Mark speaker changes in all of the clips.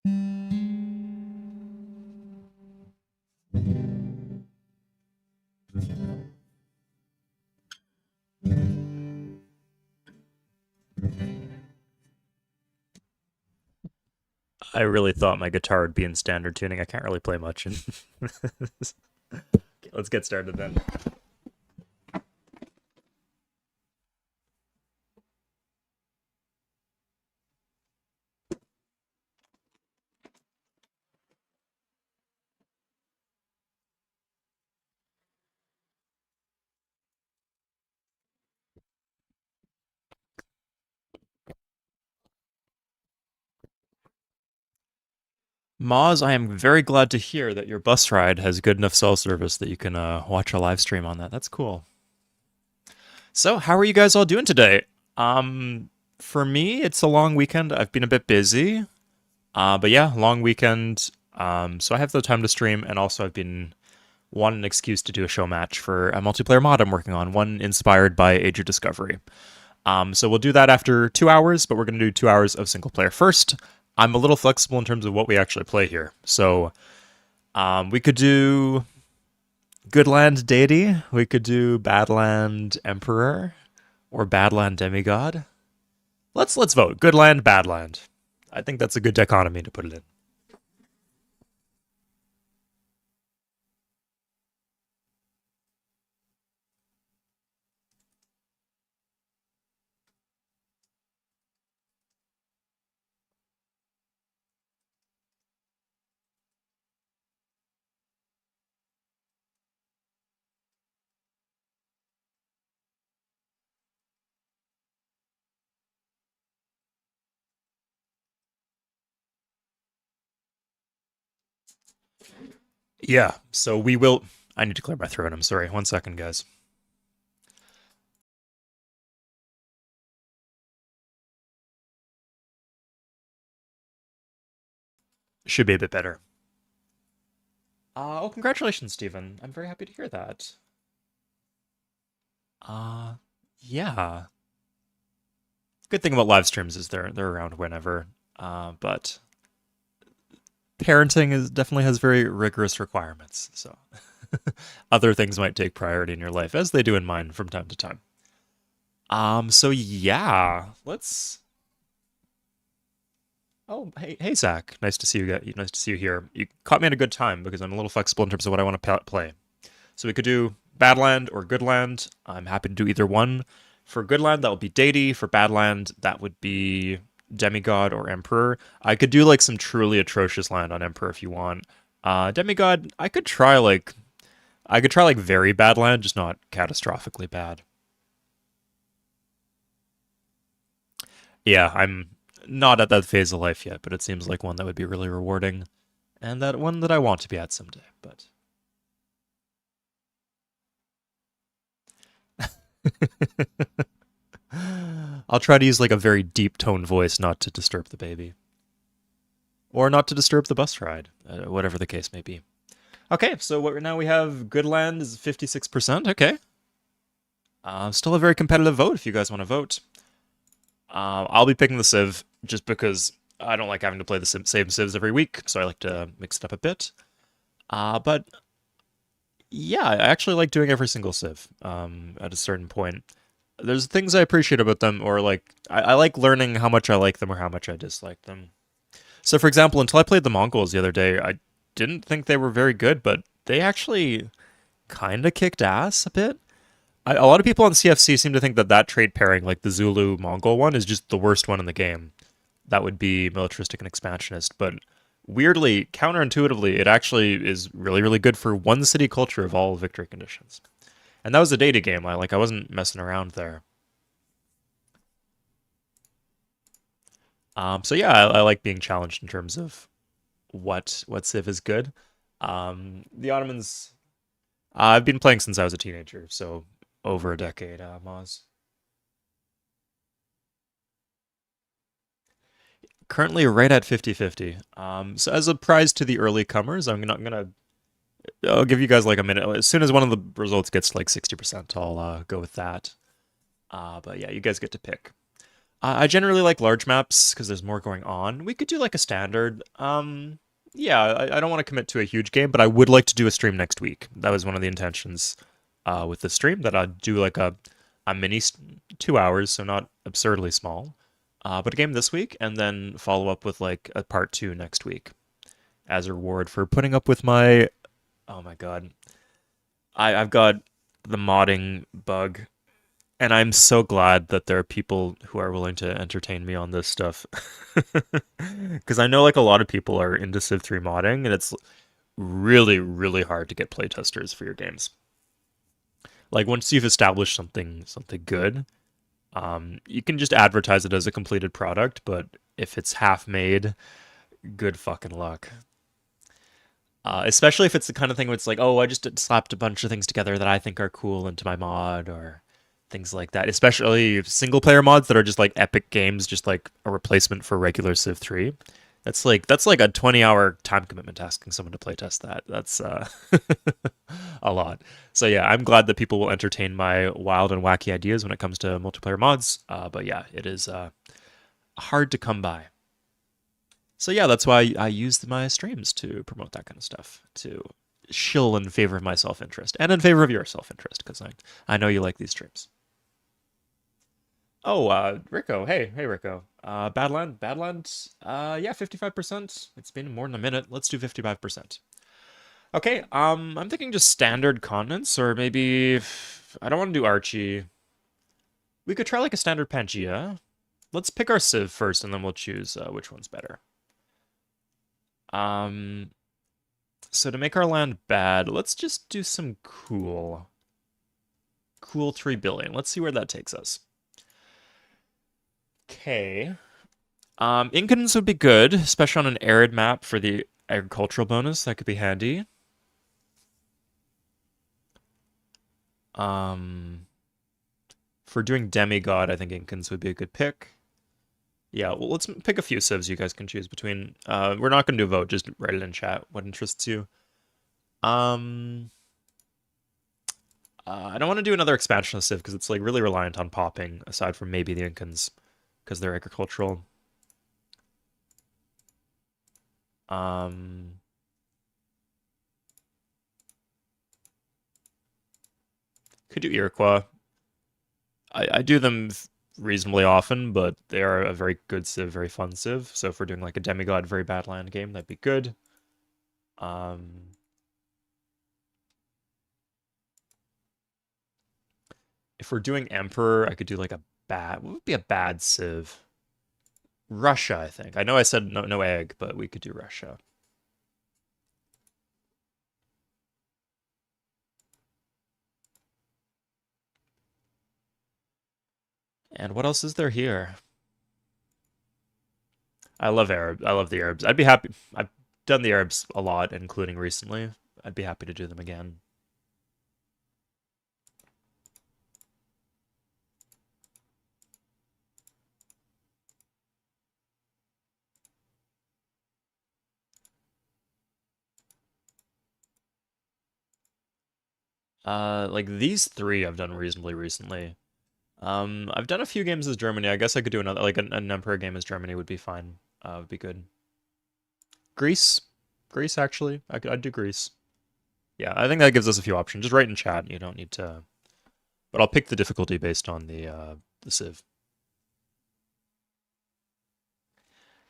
Speaker 1: I really thought my guitar would be in standard tuning. I can't really play much. Let's get started then. Moz, I am very glad to hear that your bus ride has good enough cell service that you can watch a live stream on that. That's cool. So, how are you guys all doing today? For me, it's a long weekend. I've been a bit busy, but yeah, long weekend. So I have the time to stream, and also I've been wanting an excuse to do a show match for a multiplayer mod I'm working on, one inspired by Age of Discovery. So we'll do that after 2 hours, but we're going to do 2 hours of single player first. I'm a little flexible in terms of what we actually play here. So we could do good Land Deity, we could do Badland Emperor, or Badland Demigod. Let's vote. Good Land, Badland. I think that's a good dichotomy to put it in. Yeah, so we will. I need to clear my throat. I'm sorry. 1 second, guys. Should be a bit better. Oh, congratulations, Stephen. I'm very happy to hear that. Uh, yeah. Good thing about live streams is they're around whenever. But parenting is definitely has very rigorous requirements. So other things might take priority in your life, as they do in mine from time to time. So yeah, let's. Oh, hey, Zach. Nice to see you. Nice to see you here. You caught me at a good time because I'm a little flexible in terms of what I want to play. So we could do Badland or Goodland. I'm happy to do either one. For Goodland, that would be Deity. For Badland, that would be Demigod or Emperor. I could do like some truly atrocious land on Emperor if you want. Demigod, I could try like very bad land, just not catastrophically bad. Yeah, I'm not at that phase of life yet, but it seems like one that would be really rewarding, and that one that I want to be at someday. But I'll try to use like a very deep tone voice not to disturb the baby. Or not to disturb the bus ride, whatever the case may be. Okay, so what now we have good land is 56%. Okay. Still a very competitive vote if you guys want to vote. I'll be picking the Civ just because I don't like having to play the same Civs every week, so I like to mix it up a bit. But yeah, I actually like doing every single Civ at a certain point. There's things I appreciate about them, or like I like learning how much I like them or how much I dislike them. So, for example, until I played the Mongols the other day, I didn't think they were very good, but they actually kind of kicked ass a bit. A lot of people on CFC seem to think that that trade pairing, like the Zulu Mongol one, is just the worst one in the game. That would be militaristic and expansionist. But weirdly, counterintuitively, it actually is really, really good for one city culture of all victory conditions. And that was a data game. I wasn't messing around there. So yeah, I like being challenged in terms of what Civ is good. The Ottomans. I've been playing since I was a teenager, so over a decade, Moz. Currently right at 50-50. So as a prize to the early comers, I'll give you guys like a minute. As soon as one of the results gets like 60%, I'll go with that. But yeah, you guys get to pick. I generally like large maps because there's more going on. We could do like a standard. Yeah, I don't want to commit to a huge game, but I would like to do a stream next week. That was one of the intentions with the stream, that I'd do like a mini 2 hours, so not absurdly small, but a game this week, and then follow up with like a part two next week as a reward for putting up with my. Oh my god, I've got the modding bug, and I'm so glad that there are people who are willing to entertain me on this stuff. Because I know like a lot of people are into Civ 3 modding, and it's really, really hard to get playtesters for your games. Like once you've established something good, you can just advertise it as a completed product, but if it's half made, good fucking luck. Especially if it's the kind of thing where it's like, oh, I just slapped a bunch of things together that I think are cool into my mod, or things like that. Especially single player mods that are just like epic games, just like a replacement for regular Civ 3. That's like a 20-hour time commitment asking someone to playtest that. That's a lot. So yeah, I'm glad that people will entertain my wild and wacky ideas when it comes to multiplayer mods. But yeah, it is hard to come by. So yeah, that's why I use my streams to promote that kind of stuff, to shill in favor of my self-interest and in favor of your self-interest, because I know you like these streams. Oh, Rico. Hey, Rico. Badland. Yeah, 55%. It's been more than a minute. Let's do 55%. Okay, I'm thinking just standard continents, or maybe I don't want to do Archie. We could try like a standard Pangea. Let's pick our Civ first, and then we'll choose which one's better. Um, so to make our land bad, let's just do some cool. Cool 3 billion. Let's see where that takes us. Okay. Incans would be good, especially on an arid map for the agricultural bonus. That could be handy. Um, for doing demigod, I think Incans would be a good pick. Yeah, well, let's pick a few civs you guys can choose between. We're not going to do a vote, just write it in chat what interests you. Um, I don't want to do another expansion of civ because it's like really reliant on popping, aside from maybe the Incans, because they're agricultural. Um, could do Iroquois. I do them reasonably often, but they are a very good civ, very fun civ. So if we're doing like a demigod, very bad land game, that'd be good. If we're doing emperor, I could do like a bad. What would be a bad civ? Russia, I think. I know I said no egg, but we could do Russia. And what else is there here? I love Arab. I love the Arabs. I'd be happy. I've done the Arabs a lot, including recently. I'd be happy to do them again. Like these three I've done reasonably recently. I've done a few games as Germany. I guess I could do another, like an Emperor game as Germany would be fine. Would be good. Greece, Greece actually. I'd do Greece. Yeah, I think that gives us a few options. Just write in chat. You don't need to. But I'll pick the difficulty based on the Civ.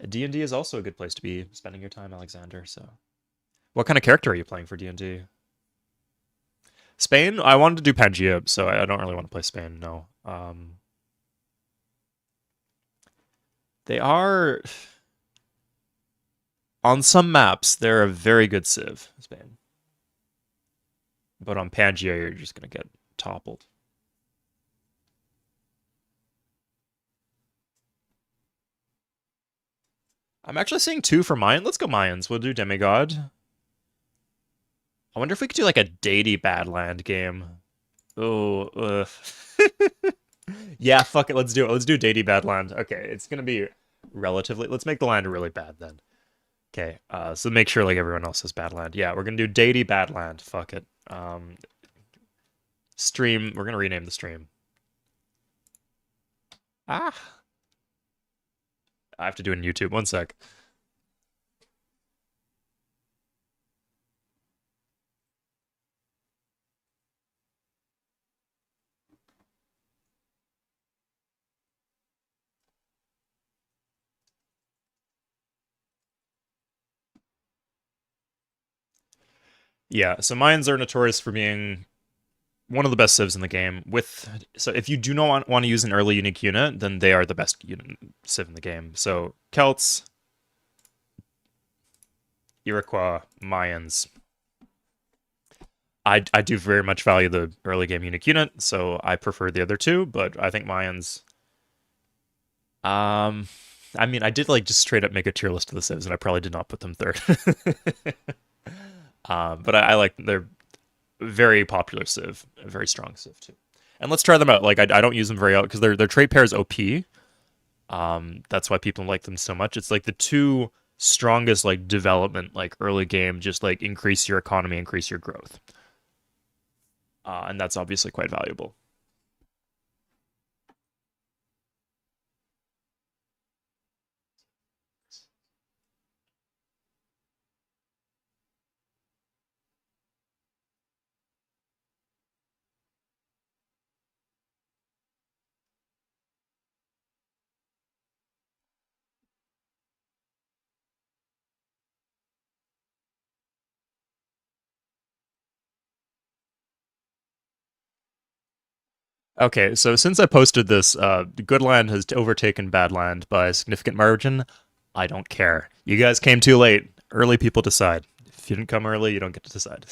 Speaker 1: D&D is also a good place to be spending your time, Alexander. So, what kind of character are you playing for D&D? Spain? I wanted to do Pangea, so I don't really want to play Spain. No. They are on some maps. They're a very good Civ, Spain. But on Pangea, you're just gonna get toppled. I'm actually seeing two for Mayan. Let's go Mayans. We'll do Demigod. I wonder if we could do like a Deity Badland game. Oh, yeah, fuck it. Let's do it. Let's do Deity Badland. Okay, it's gonna be relatively. Let's make the land really bad then. Okay, so make sure like everyone else has Badland. Yeah, we're gonna do Deity Badland. Fuck it. Stream. We're gonna rename the stream. Ah. I have to do it on YouTube. One sec. Yeah, so mines are notorious for being one of the best civs in the game. So if you do not want to use an early unique unit, then they are the best civ in the game. So Celts, Iroquois, Mayans. I do very much value the early game unique unit, so I prefer the other two, but I think Mayans. Um, I mean, I did like just straight up make a tier list of the civs, and I probably did not put them third. But I like they're very popular civ, a very strong civ too. And let's try them out. Like I don't use them very out because their trait pair is OP. That's why people like them so much. It's like the two strongest like development like early game, just like increase your economy, increase your growth, and that's obviously quite valuable. Okay, so since I posted this, Good Land has overtaken Bad Land by a significant margin. I don't care. You guys came too late. Early people decide. If you didn't come early, you don't get to decide.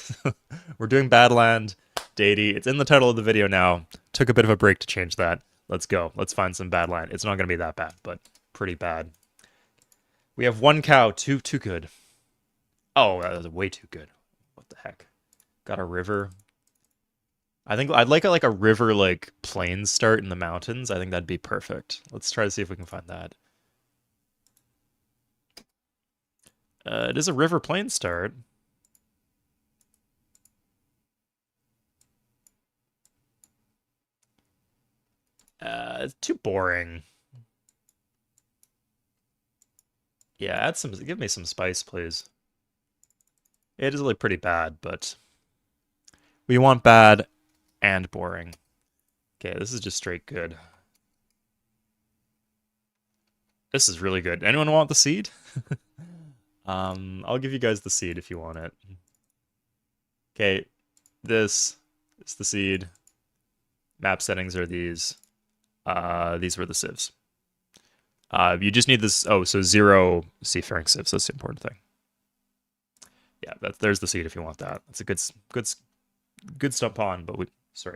Speaker 1: We're doing Badland, Deity. It's in the title of the video now. Took a bit of a break to change that. Let's go. Let's find some Badland. It's not going to be that bad, but pretty bad. We have one cow. Too good. Oh, that was way too good. What the heck? Got a river. I think I'd like a river like plains start in the mountains. I think that'd be perfect. Let's try to see if we can find that. It is a river plain start. It's too boring. Yeah, give me some spice, please. It is really pretty bad, but we want bad and boring. Okay, this is just straight good. This is really good. Anyone want the seed? I'll give you guys the seed if you want it. Okay, this is the seed. Map settings are these. These were the civs. You just need this. Oh, so 0 seafaring civs. That's the important thing. Yeah, there's the seed if you want that. It's a good spawn, but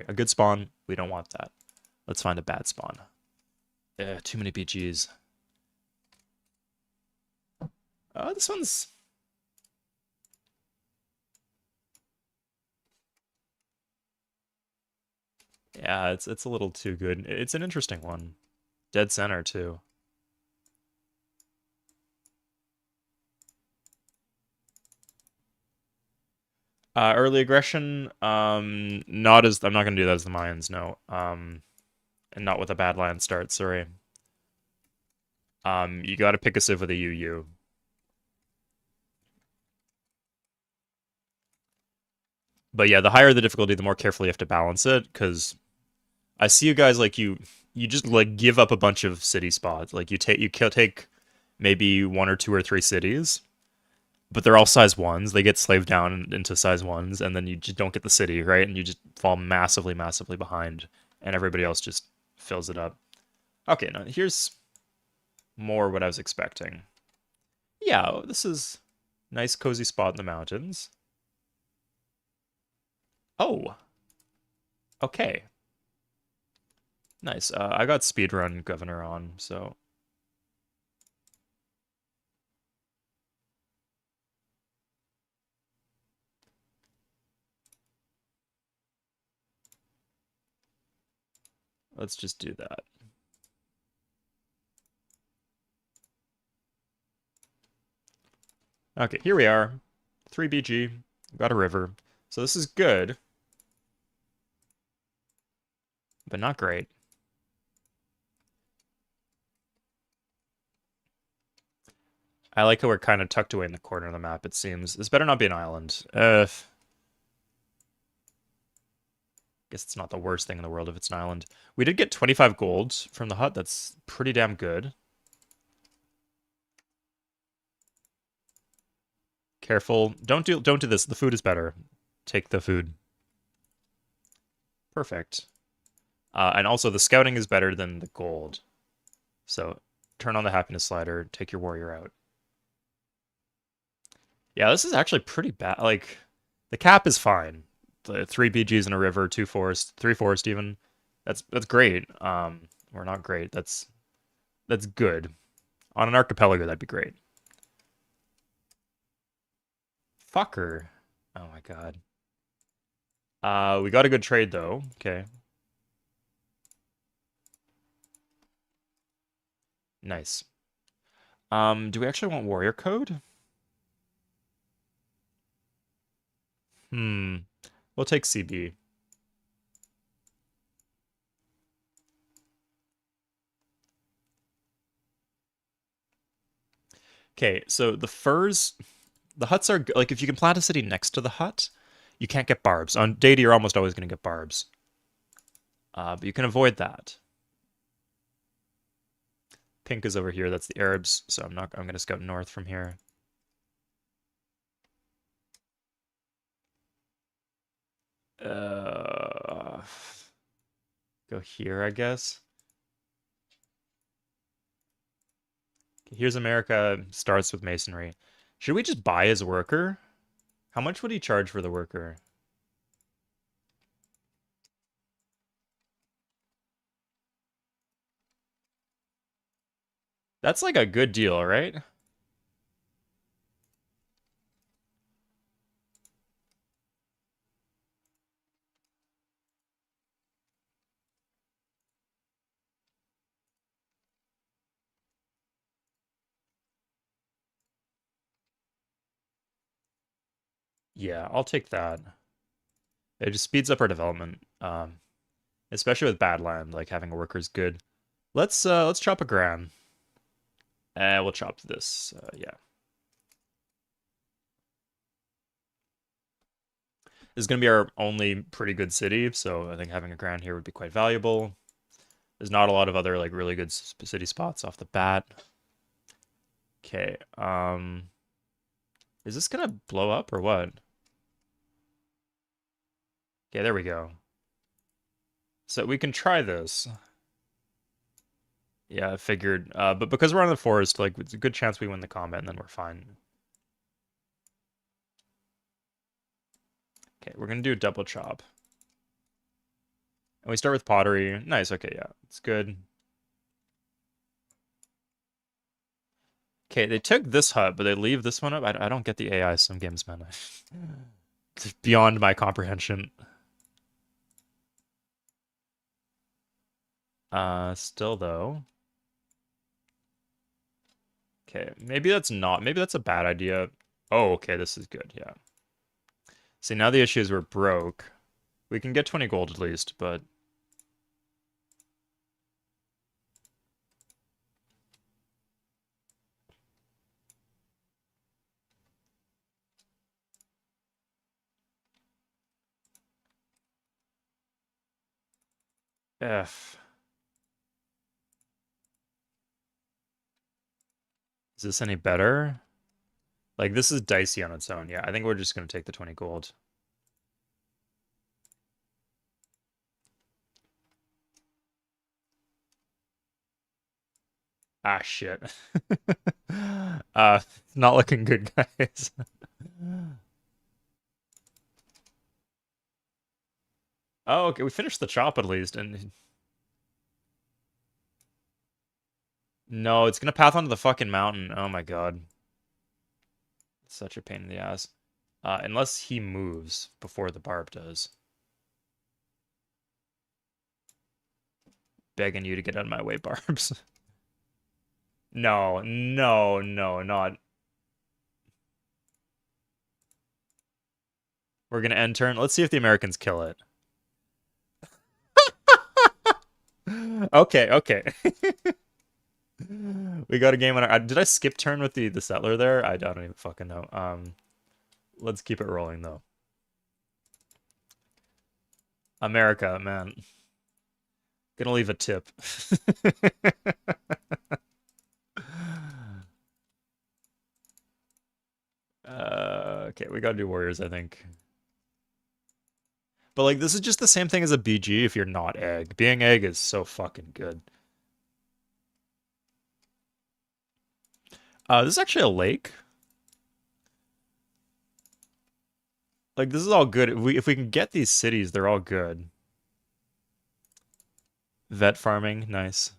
Speaker 1: a good spawn. We don't want that. Let's find a bad spawn. Too many BGs. This one's. Yeah, it's a little too good. It's an interesting one. Dead center too. Early aggression, not as I'm not gonna do that as the Mayans, no. And not with a bad land start, sorry. You gotta pick a civ with a UU. But yeah, the higher the difficulty, the more carefully you have to balance it, because I see you guys like you just like give up a bunch of city spots. Like you take maybe 1 or 2 or 3 cities, but they're all size ones. They get slaved down into size ones, and then you just don't get the city, right? And you just fall massively, massively behind, and everybody else just fills it up. Okay, now here's more what I was expecting. Yeah, this is nice, cozy spot in the mountains. Oh, okay. Nice. I got speedrun governor on, so let's just do that. Okay, here we are. 3 BG. Got a river. So this is good, but not great. I like how we're kind of tucked away in the corner of the map, it seems. This better not be an island. Guess it's not the worst thing in the world if it's an island. We did get 25 gold from the hut. That's pretty damn good. Careful. Don't do this. The food is better. Take the food. Perfect. And also the scouting is better than the gold. So turn on the happiness slider, take your warrior out. Yeah, this is actually pretty bad. Like, the cap is fine. The 3 BGs in a river, 2 forest, 3 forest even. That's great. Or not great. That's good. On an archipelago, that'd be great. Fucker. Oh my god. We got a good trade though. Okay. Nice. Do we actually want warrior code? We'll take CB. Okay, so the furs, the huts are like if you can plant a city next to the hut, you can't get barbs. On Deity, you're almost always going to get barbs. But you can avoid that. Pink is over here. That's the Arabs. So I'm going to scout north from here. Go here, I guess. Here's America. Starts with masonry. Should we just buy his worker? How much would he charge for the worker? That's like a good deal, right? Yeah, I'll take that. It just speeds up our development. Especially with bad land, like having a worker is good. Let's chop a grand. We'll chop this. Yeah. This is gonna be our only pretty good city, so I think having a grand here would be quite valuable. There's not a lot of other like really good city spots off the bat. Okay. Is this gonna blow up or what? Okay, there we go. So we can try this. Yeah, I figured. But because we're on the forest, like it's a good chance we win the combat and then we're fine. Okay, we're gonna do a double chop. And we start with pottery. Nice, okay, yeah. It's good. Okay, they took this hut, but they leave this one up. I don't get the AI some games, man. It's beyond my comprehension. Still though. Okay, maybe that's a bad idea. Oh, okay, this is good, yeah. See, now the issue is we're broke. We can get 20 gold at least, but... F. Is this any better? Like, this is dicey on its own. Yeah, I think we're just going to take the 20 gold. Ah, shit. Not looking good, guys. Oh, okay, we finished the chop at least, and... No, it's gonna path onto the fucking mountain. Oh my god. Such a pain in the ass. Unless he moves before the barb does. Begging you to get out of my way, barbs. No, no, no, not. We're gonna end turn. Let's see if the Americans kill it. Okay, okay. We got a game on our... Did I skip turn with the settler there? I don't even fucking know. Let's keep it rolling, though. America, man. Gonna leave a tip. Okay, we gotta do warriors, I think. But, like, this is just the same thing as a BG if you're not egg. Being egg is so fucking good. This is actually a lake. Like, this is all good. If we can get these cities, they're all good. Vet farming, nice.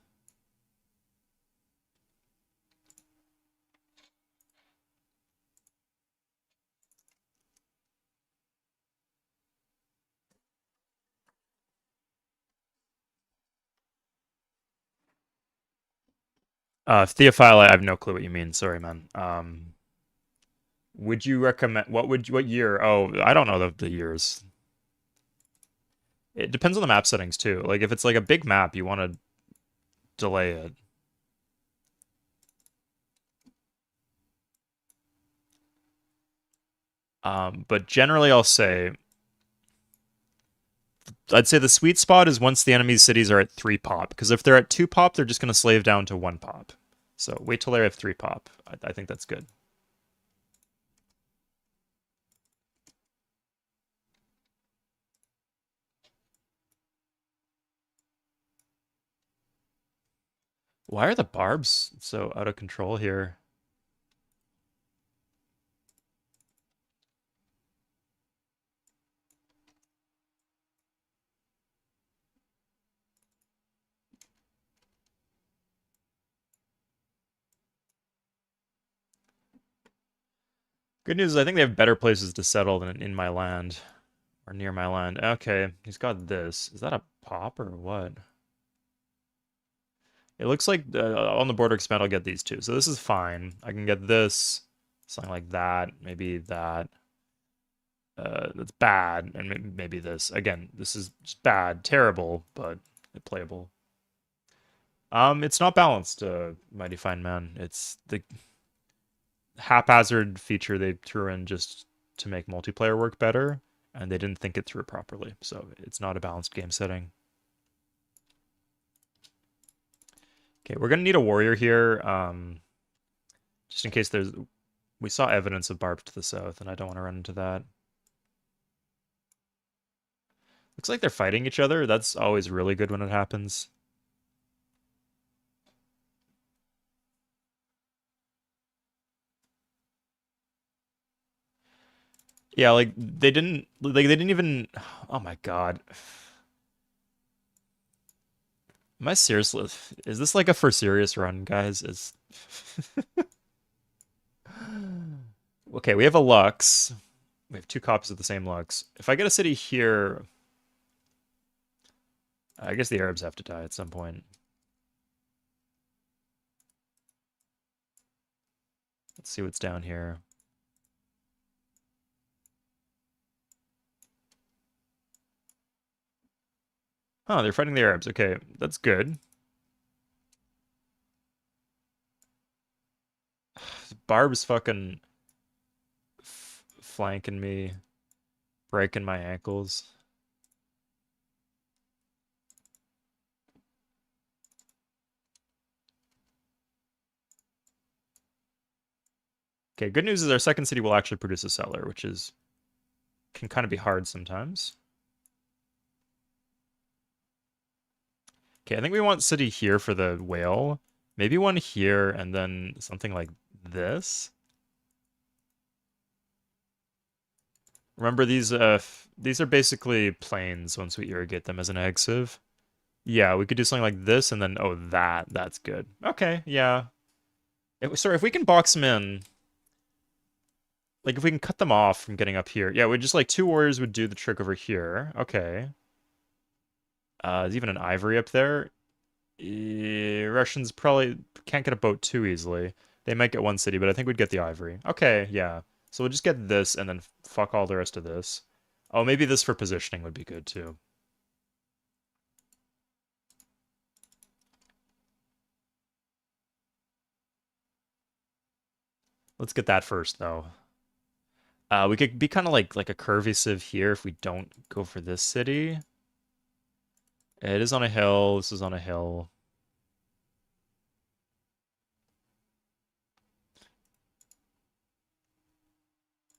Speaker 1: Theophile, I have no clue what you mean. Sorry, man. Would you recommend what year? Oh, I don't know the years. It depends on the map settings too. Like if it's like a big map, you want to delay it. But generally I'd say the sweet spot is once the enemy's cities are at 3 pop, because if they're at 2 pop, they're just going to slave down to 1 pop. So wait till they're at 3 pop. I think that's good. Why are the barbs so out of control here? Good news is I think they have better places to settle than in my land. Or near my land. Okay, he's got this. Is that a pop or what? It looks like on the border expand I'll get these two. So this is fine. I can get this, something like that, maybe that. That's bad, and maybe this. Again, this is just bad, terrible, but playable. It's not balanced, Mighty Fine Man. It's the haphazard feature they threw in just to make multiplayer work better, and they didn't think it through properly. So it's not a balanced game setting. Okay, we're gonna need a warrior here, just in case there's... We saw evidence of barbs to the south, and I don't want to run into that. Looks like they're fighting each other. That's always really good when it happens. Yeah, like they didn't even... Oh my god. Am I seriously... Is this like a for serious run, guys? Is... Okay, we have a Lux. We have 2 copies of the same Lux. If I get a city here... I guess the Arabs have to die at some point. Let's see what's down here. Oh, they're fighting the Arabs. Okay, that's good. Barb's fucking flanking me, breaking my ankles. Okay, good news is our second city will actually produce a settler, which is can kind of be hard sometimes. Okay, I think we want city here for the whale. Maybe one here and then something like this. Remember these are basically plains once we irrigate them as an egg sieve. Yeah, we could do something like this and then oh that's good. Okay, yeah. Sorry, if we can box them in, like if we can cut them off from getting up here. Yeah, we just like 2 warriors would do the trick over here. Okay. There's even an ivory up there. Russians probably can't get a boat too easily. They might get one city, but I think we'd get the ivory. Okay, yeah. So we'll just get this and then fuck all the rest of this. Oh, maybe this for positioning would be good too. Let's get that first, though. We could be kind of like a curvy sieve here if we don't go for this city. It is on a hill. This is on a hill.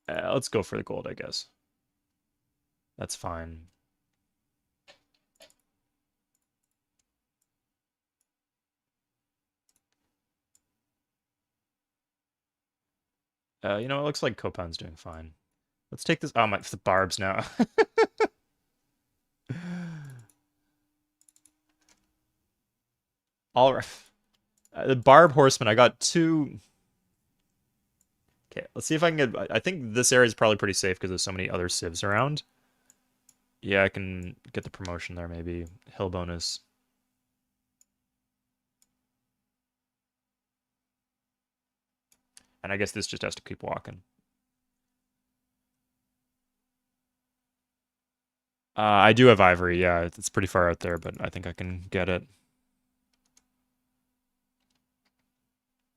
Speaker 1: Let's go for the gold, I guess. That's fine. You know, it looks like Copan's doing fine. Let's take this. Oh, my, the barbs now. All right. The barb horseman, I got two. Okay, let's see if I can get. I think this area is probably pretty safe because there's so many other civs around. Yeah, I can get the promotion there, maybe. Hill bonus. And I guess this just has to keep walking. I do have ivory, yeah. It's pretty far out there, but I think I can get it.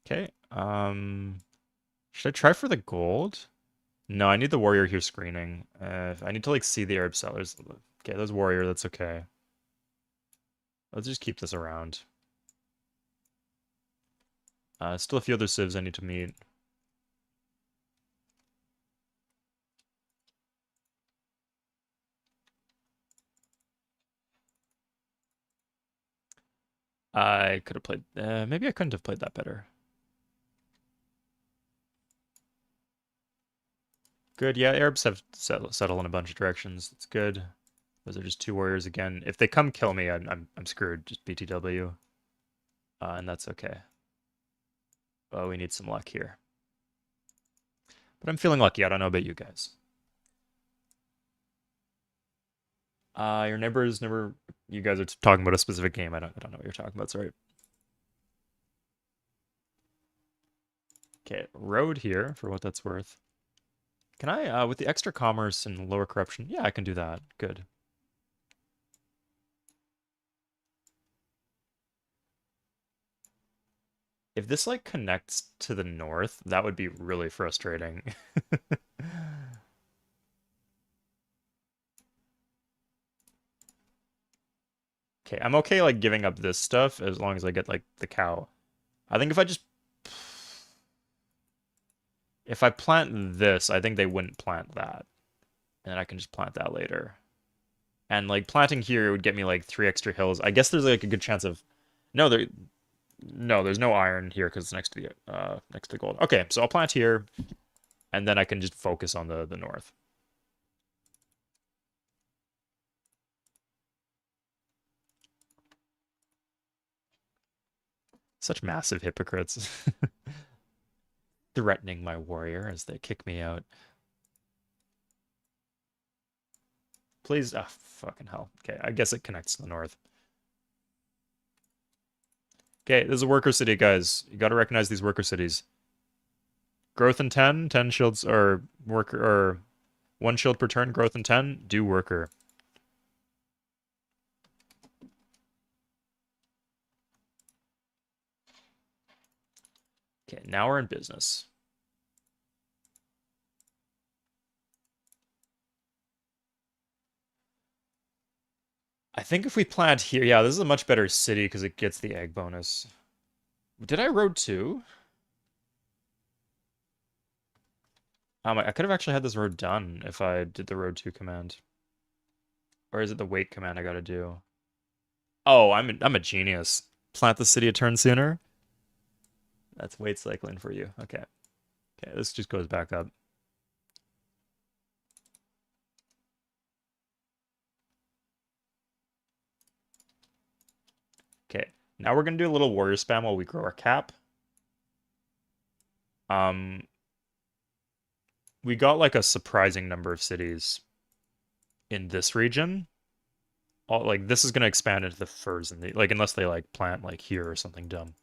Speaker 1: Okay. Should I try for the gold? No, I need the warrior here screening. I need to like see the Arab sellers. Okay, there's warrior, that's okay. Let's just keep this around. Still a few other civs I need to meet. I could have played. Maybe I couldn't have played that better. Good. Yeah, Arabs have settled in a bunch of directions. It's good. Those are just two warriors again. If they come kill me, I'm screwed. Just BTW. And that's okay. Oh, we need some luck here. But I'm feeling lucky. I don't know about you guys. Your neighbors never. You guys are talking about a specific game. I don't know what you're talking about. Sorry. Okay, road here for what that's worth. Can I, with the extra commerce and lower corruption? Yeah, I can do that. Good. If this like connects to the north, that would be really frustrating. Okay, I'm okay like giving up this stuff as long as I get like the cow. I think if I plant this, I think they wouldn't plant that. And I can just plant that later. And like planting here would get me like 3 extra hills. I guess there's like a good chance of no, there's no iron here because it's next to the gold. Okay, so I'll plant here, and then I can just focus on the north. Such massive hypocrites. Threatening my warrior as they kick me out. Please, ah, fucking hell. Okay, I guess it connects to the north. Okay, this is a worker city, guys. You gotta recognize these worker cities. Growth in 10, 10 shields, or worker, or 1 shield per turn, growth in 10, do worker. Okay, now we're in business. I think if we plant here, yeah, this is a much better city because it gets the egg bonus. Did I road 2? I could have actually had this road done if I did the road 2 command. Or is it the wait command I gotta do? Oh, I'm a genius. Plant the city a turn sooner? That's wait cycling for you. Okay. Okay, this just goes back up. Okay. Now we're gonna do a little warrior spam while we grow our cap. Um we got like a surprising number of cities in this region. All, like this is gonna expand into the furs and the like unless they like plant like here or something dumb.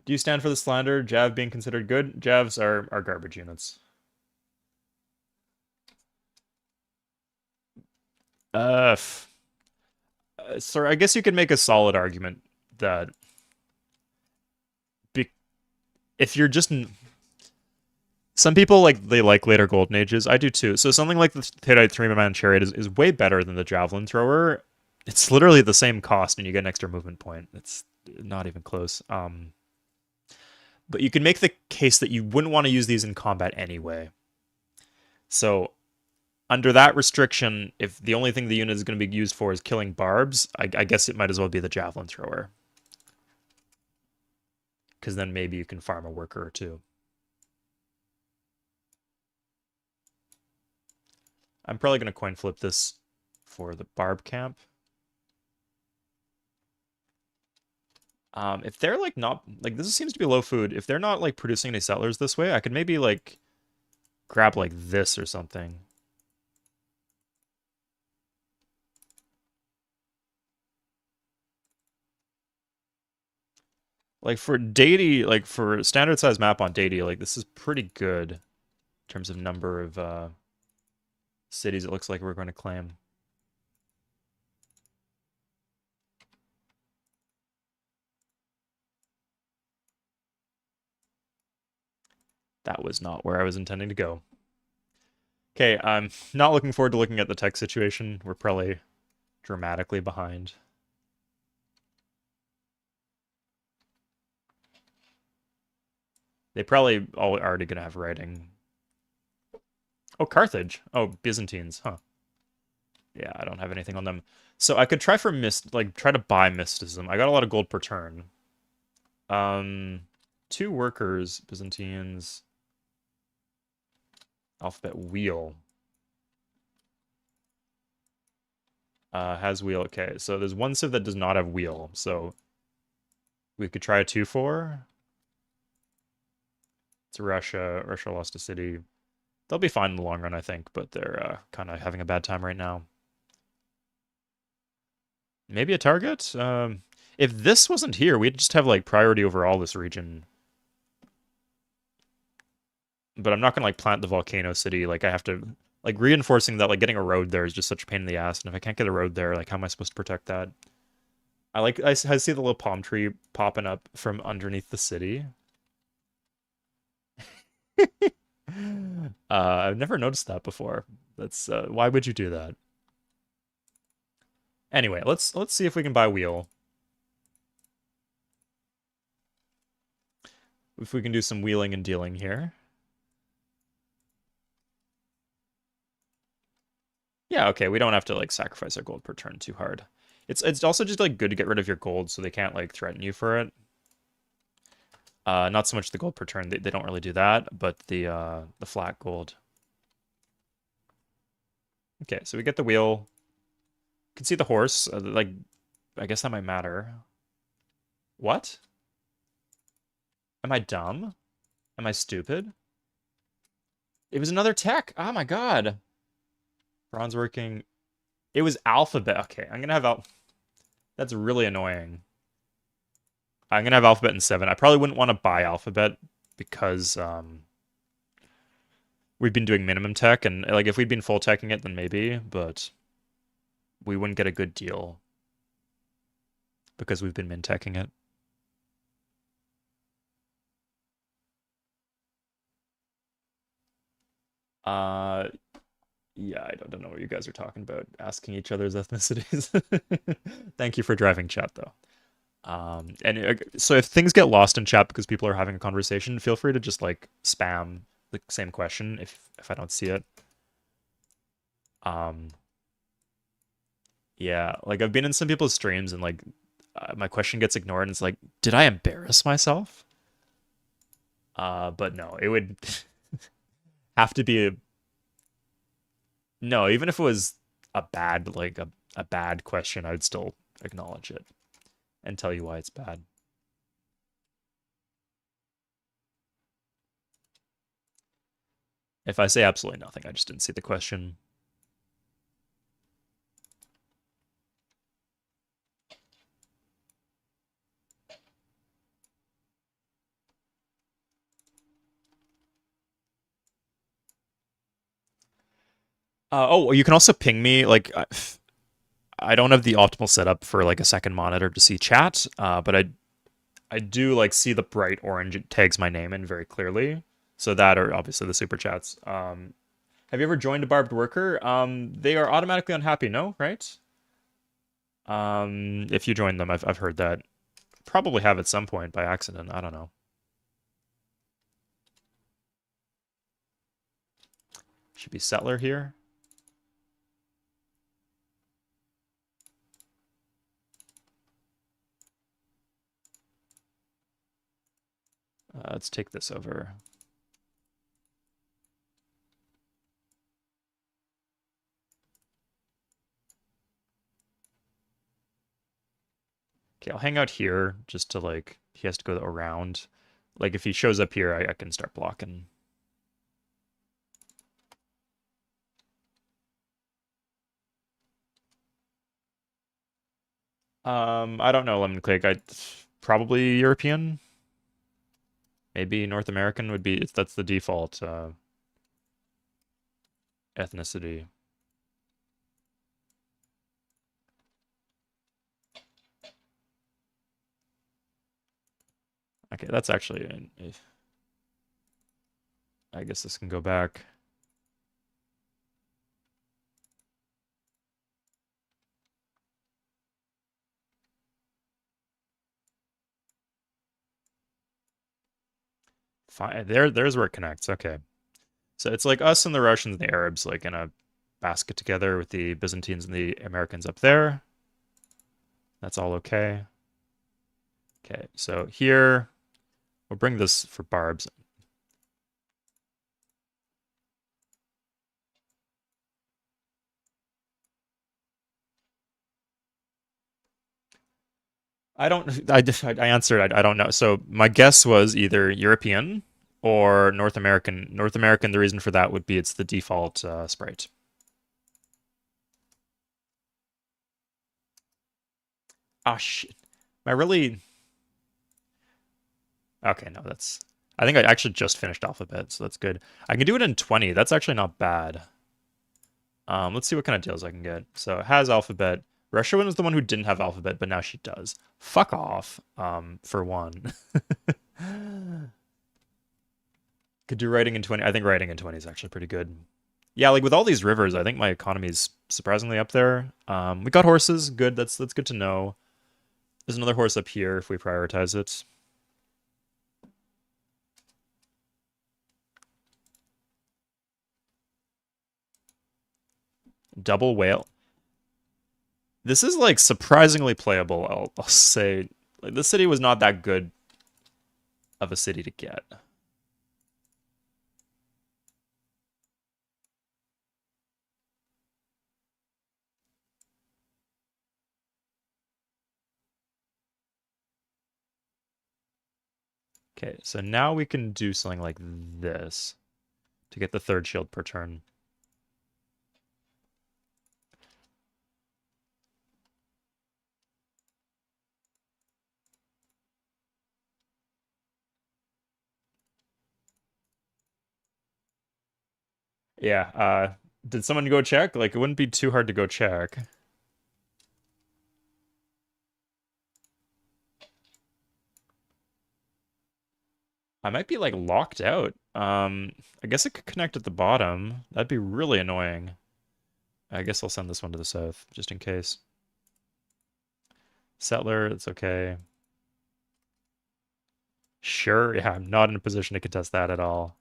Speaker 1: Do you stand for the slander? Jav being considered good? Javs are garbage units. Uh, sorry, I guess you could make a solid argument that be if you're just some people they like later golden ages. I do too. So something like the Hittite three-man chariot is way better than the javelin thrower. It's literally the same cost, and you get an extra movement point. It's not even close. But you can make the case that you wouldn't want to use these in combat anyway. So under that restriction, if the only thing the unit is going to be used for is killing barbs, I guess it might as well be the javelin thrower. Because then maybe you can farm a worker or two. I'm probably going to coin flip this for the barb camp. If they're like not like this seems to be low food. If they're not like producing any settlers this way, I could maybe like grab like this or something. Like for Deity, like for standard size map on Deity, like this is pretty good in terms of number of cities it looks like we're going to claim. That was not where I was intending to go. Okay, I'm not looking forward to looking at the tech situation. We're probably dramatically behind. They probably all already gonna have writing. Oh, Carthage. Oh, Byzantines, huh? Yeah, I don't have anything on them. So I could try for try to buy mysticism. I got a lot of gold per turn. Um, 2 workers, Byzantines. Alphabet wheel. Has wheel. Okay, so there's one civ that does not have wheel. So we could try a 2-4. It's Russia. Russia lost a city. They'll be fine in the long run, I think, but they're kind of having a bad time right now. Maybe a target? If this wasn't here, we'd just have like priority over all this region. But I'm not gonna like plant the volcano city. Like I have to like reinforcing that like getting a road there is just such a pain in the ass. And if I can't get a road there, like how am I supposed to protect that? I see the little palm tree popping up from underneath the city. I've never noticed that before. That's why would you do that? Anyway, let's see if we can buy wheel. If we can do some wheeling and dealing here. Yeah, okay, we don't have to like sacrifice our gold per turn too hard. It's also just like good to get rid of your gold so they can't like threaten you for it. Not so much the gold per turn, they don't really do that, but the flat gold. Okay, so we get the wheel. You can see the horse. Like, I guess that might matter. What? Am I dumb? Am I stupid? It was another tech. Oh my god. Bronze working. It was alphabet. Okay, I'm gonna have That's really annoying. I'm gonna have alphabet in 7. I probably wouldn't want to buy alphabet because we've been doing minimum tech, and like if we'd been full teching it, then maybe, but we wouldn't get a good deal because we've been min teching it. Uh, yeah, I don't know what you guys are talking about. Asking each other's ethnicities. Thank you for driving chat, though. So if things get lost in chat because people are having a conversation, feel free to just like spam the same question if I don't see it. Yeah, like I've been in some people's streams and like my question gets ignored and it's like, did I embarrass myself? But no, it would have to be no, even if it was a bad like a bad question, I would still acknowledge it and tell you why it's bad. If I say absolutely nothing, I just didn't see the question. Oh, you can also ping me. Like, I don't have the optimal setup for like a second monitor to see chat, but I do like see the bright orange. It tags my name in very clearly. So that are obviously the super chats. Have you ever joined a barbed worker? They are automatically unhappy. No, right? If you join them, I've heard that. Probably have at some point by accident. I don't know. Should be settler here. Let's take this over. Okay, I'll hang out here just to like, he has to go around. Like if he shows up here, I can start blocking. I don't know, Lemon Click. I probably European. Maybe North American would be, that's the default ethnicity. Okay, that's actually, I guess this can go back. Fine, there's where it connects. Okay. So it's like us and the Russians and the Arabs like in a basket together with the Byzantines and the Americans up there. That's all okay. Okay, so here, we'll bring this for barbs. I don't, I answered, I don't know. So my guess was either European or North American. North American, the reason for that would be it's the default sprite. Ah, shit. Am I really... Okay, no, that's... I think I actually just finished alphabet, so that's good. I can do it in 20. That's actually not bad. Let's see what kind of deals I can get. So it has alphabet. Russia was the one who didn't have alphabet, but now she does. Fuck off, for one. Could do writing in 20. I think writing in 20 is actually pretty good. Yeah, like with all these rivers, I think my economy's surprisingly up there. We got horses. Good. That's good to know. There's another horse up here if we prioritize it. Double whale. This is like surprisingly playable, I'll say. Like this city was not that good of a city to get. Okay, so now we can do something like this to get the third shield per turn. Yeah, did someone go check? Like, it wouldn't be too hard to go check. I might be, like, locked out. I guess it could connect at the bottom. That'd be really annoying. I guess I'll send this one to the south, just in case. Settler, it's okay. Sure, yeah, I'm not in a position to contest that at all.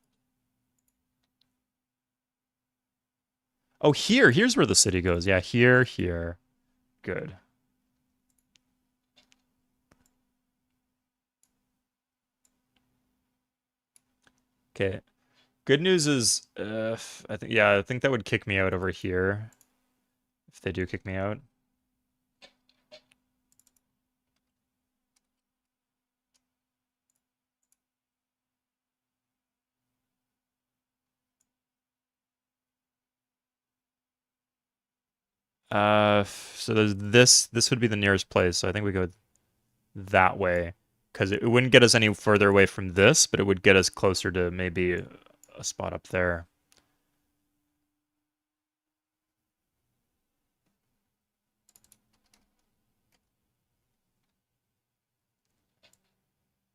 Speaker 1: Oh, here's where the city goes. Yeah, here. Good. Okay. Good news is, I think that would kick me out over here. If they do kick me out. So there's this would be the nearest place, so I think we go that way. Because it wouldn't get us any further away from this, but it would get us closer to maybe a spot up there.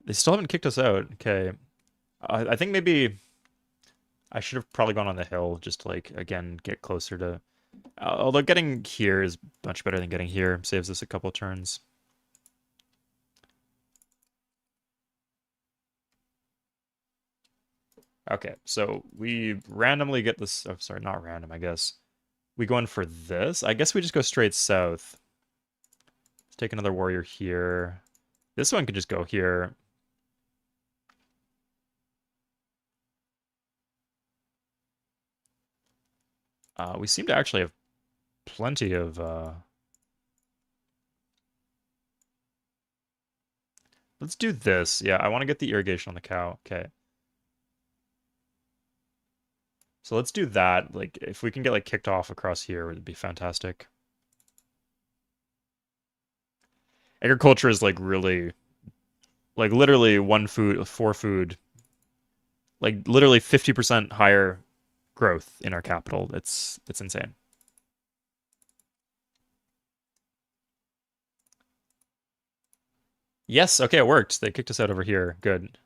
Speaker 1: They still haven't kicked us out. Okay. I think maybe I should have probably gone on the hill just to, like, again, get closer to... although getting here is much better than getting here. Saves us a couple turns. Okay, so we randomly get this... Oh, sorry, not random, I guess. We go in for this. I guess we just go straight south. Let's take another warrior here. This one could just go here. We seem to actually have plenty of... Let's do this. Yeah, I want to get the irrigation on the cow. Okay. So let's do that. Like, if we can get, like, kicked off across here, it would be fantastic. Agriculture is, like, really... Like, literally one food, four food. Like, literally 50% higher growth in our capital. It's insane. Yes, okay, it worked. They kicked us out over here. Good.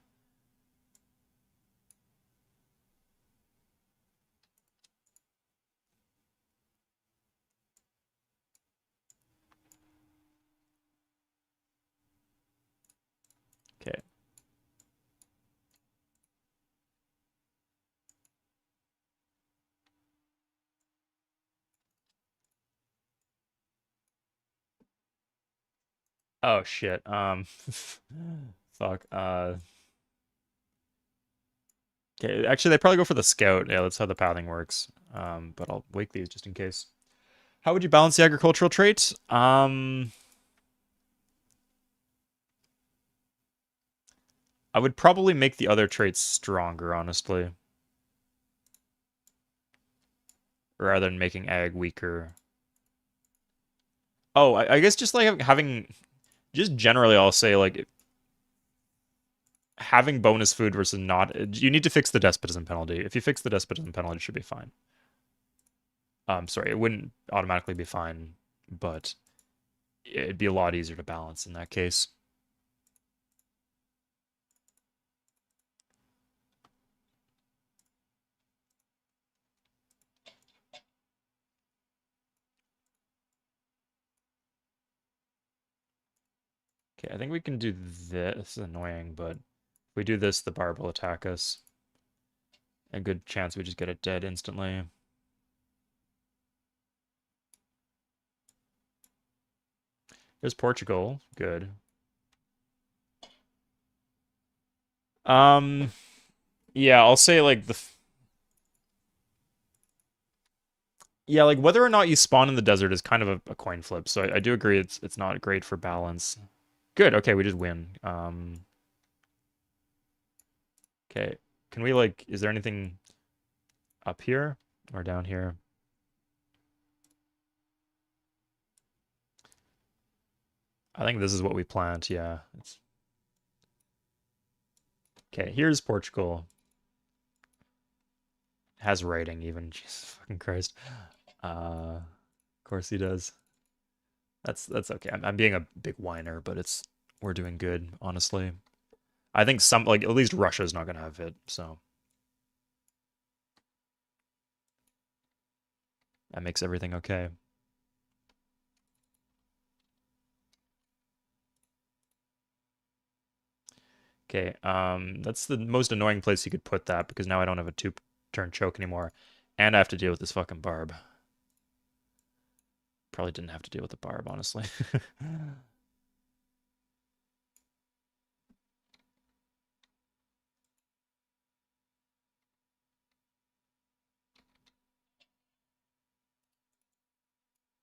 Speaker 1: Okay. Oh shit. Fuck. Okay, actually they probably go for the scout. Yeah, that's how the pathing works. But I'll wake these just in case. How would you balance the agricultural trait? I would probably make the other traits stronger, honestly, rather than making ag weaker. Oh, I guess just like having, just generally, I'll say like having bonus food versus not. You need to fix the despotism penalty. If you fix the despotism penalty, it should be fine. Sorry, it wouldn't automatically be fine, but it'd be a lot easier to balance in that case. Okay, I think we can do this. This is annoying, but if we do this, the barb will attack us. A good chance we just get it dead instantly. There's Portugal. Good. Um, yeah, I'll say like yeah, like whether or not you spawn in the desert is kind of a coin flip. So I do agree it's not great for balance. Good. Okay, we just win. Okay. Can we like is there anything up here or down here? I think this is what we plant, yeah. Okay, here's Portugal. Has writing even. Jesus fucking Christ. Of course he does. That's okay. I'm being a big whiner, but we're doing good, honestly. I think some like at least Russia's not gonna have it, so that makes everything okay. Okay, that's the most annoying place you could put that because now I don't have a two-turn choke anymore, and I have to deal with this fucking barb. Probably didn't have to deal with the barb, honestly.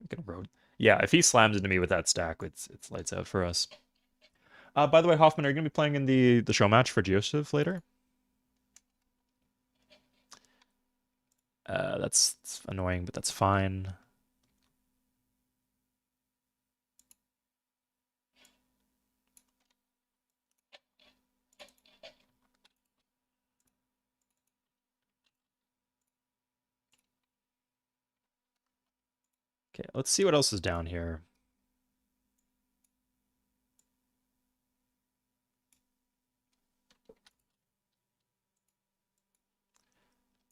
Speaker 1: Gonna road. Yeah, if he slams into me with that stack, it's lights out for us. By the way, Hoffman, are you gonna be playing in the show match for Geociv later? That's annoying, but that's fine. Okay, let's see what else is down here.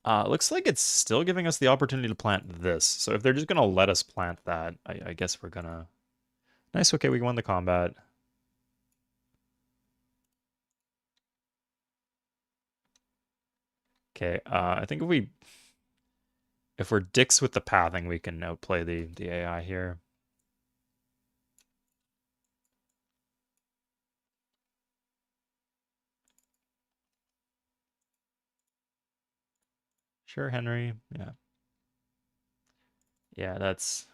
Speaker 1: Looks like it's still giving us the opportunity to plant this. So if they're just gonna let us plant that, I guess we're gonna... Nice, okay, we won the combat. Okay, I think if we're dicks with the pathing, we can outplay the AI here. Sure, Henry. Yeah. Yeah, that's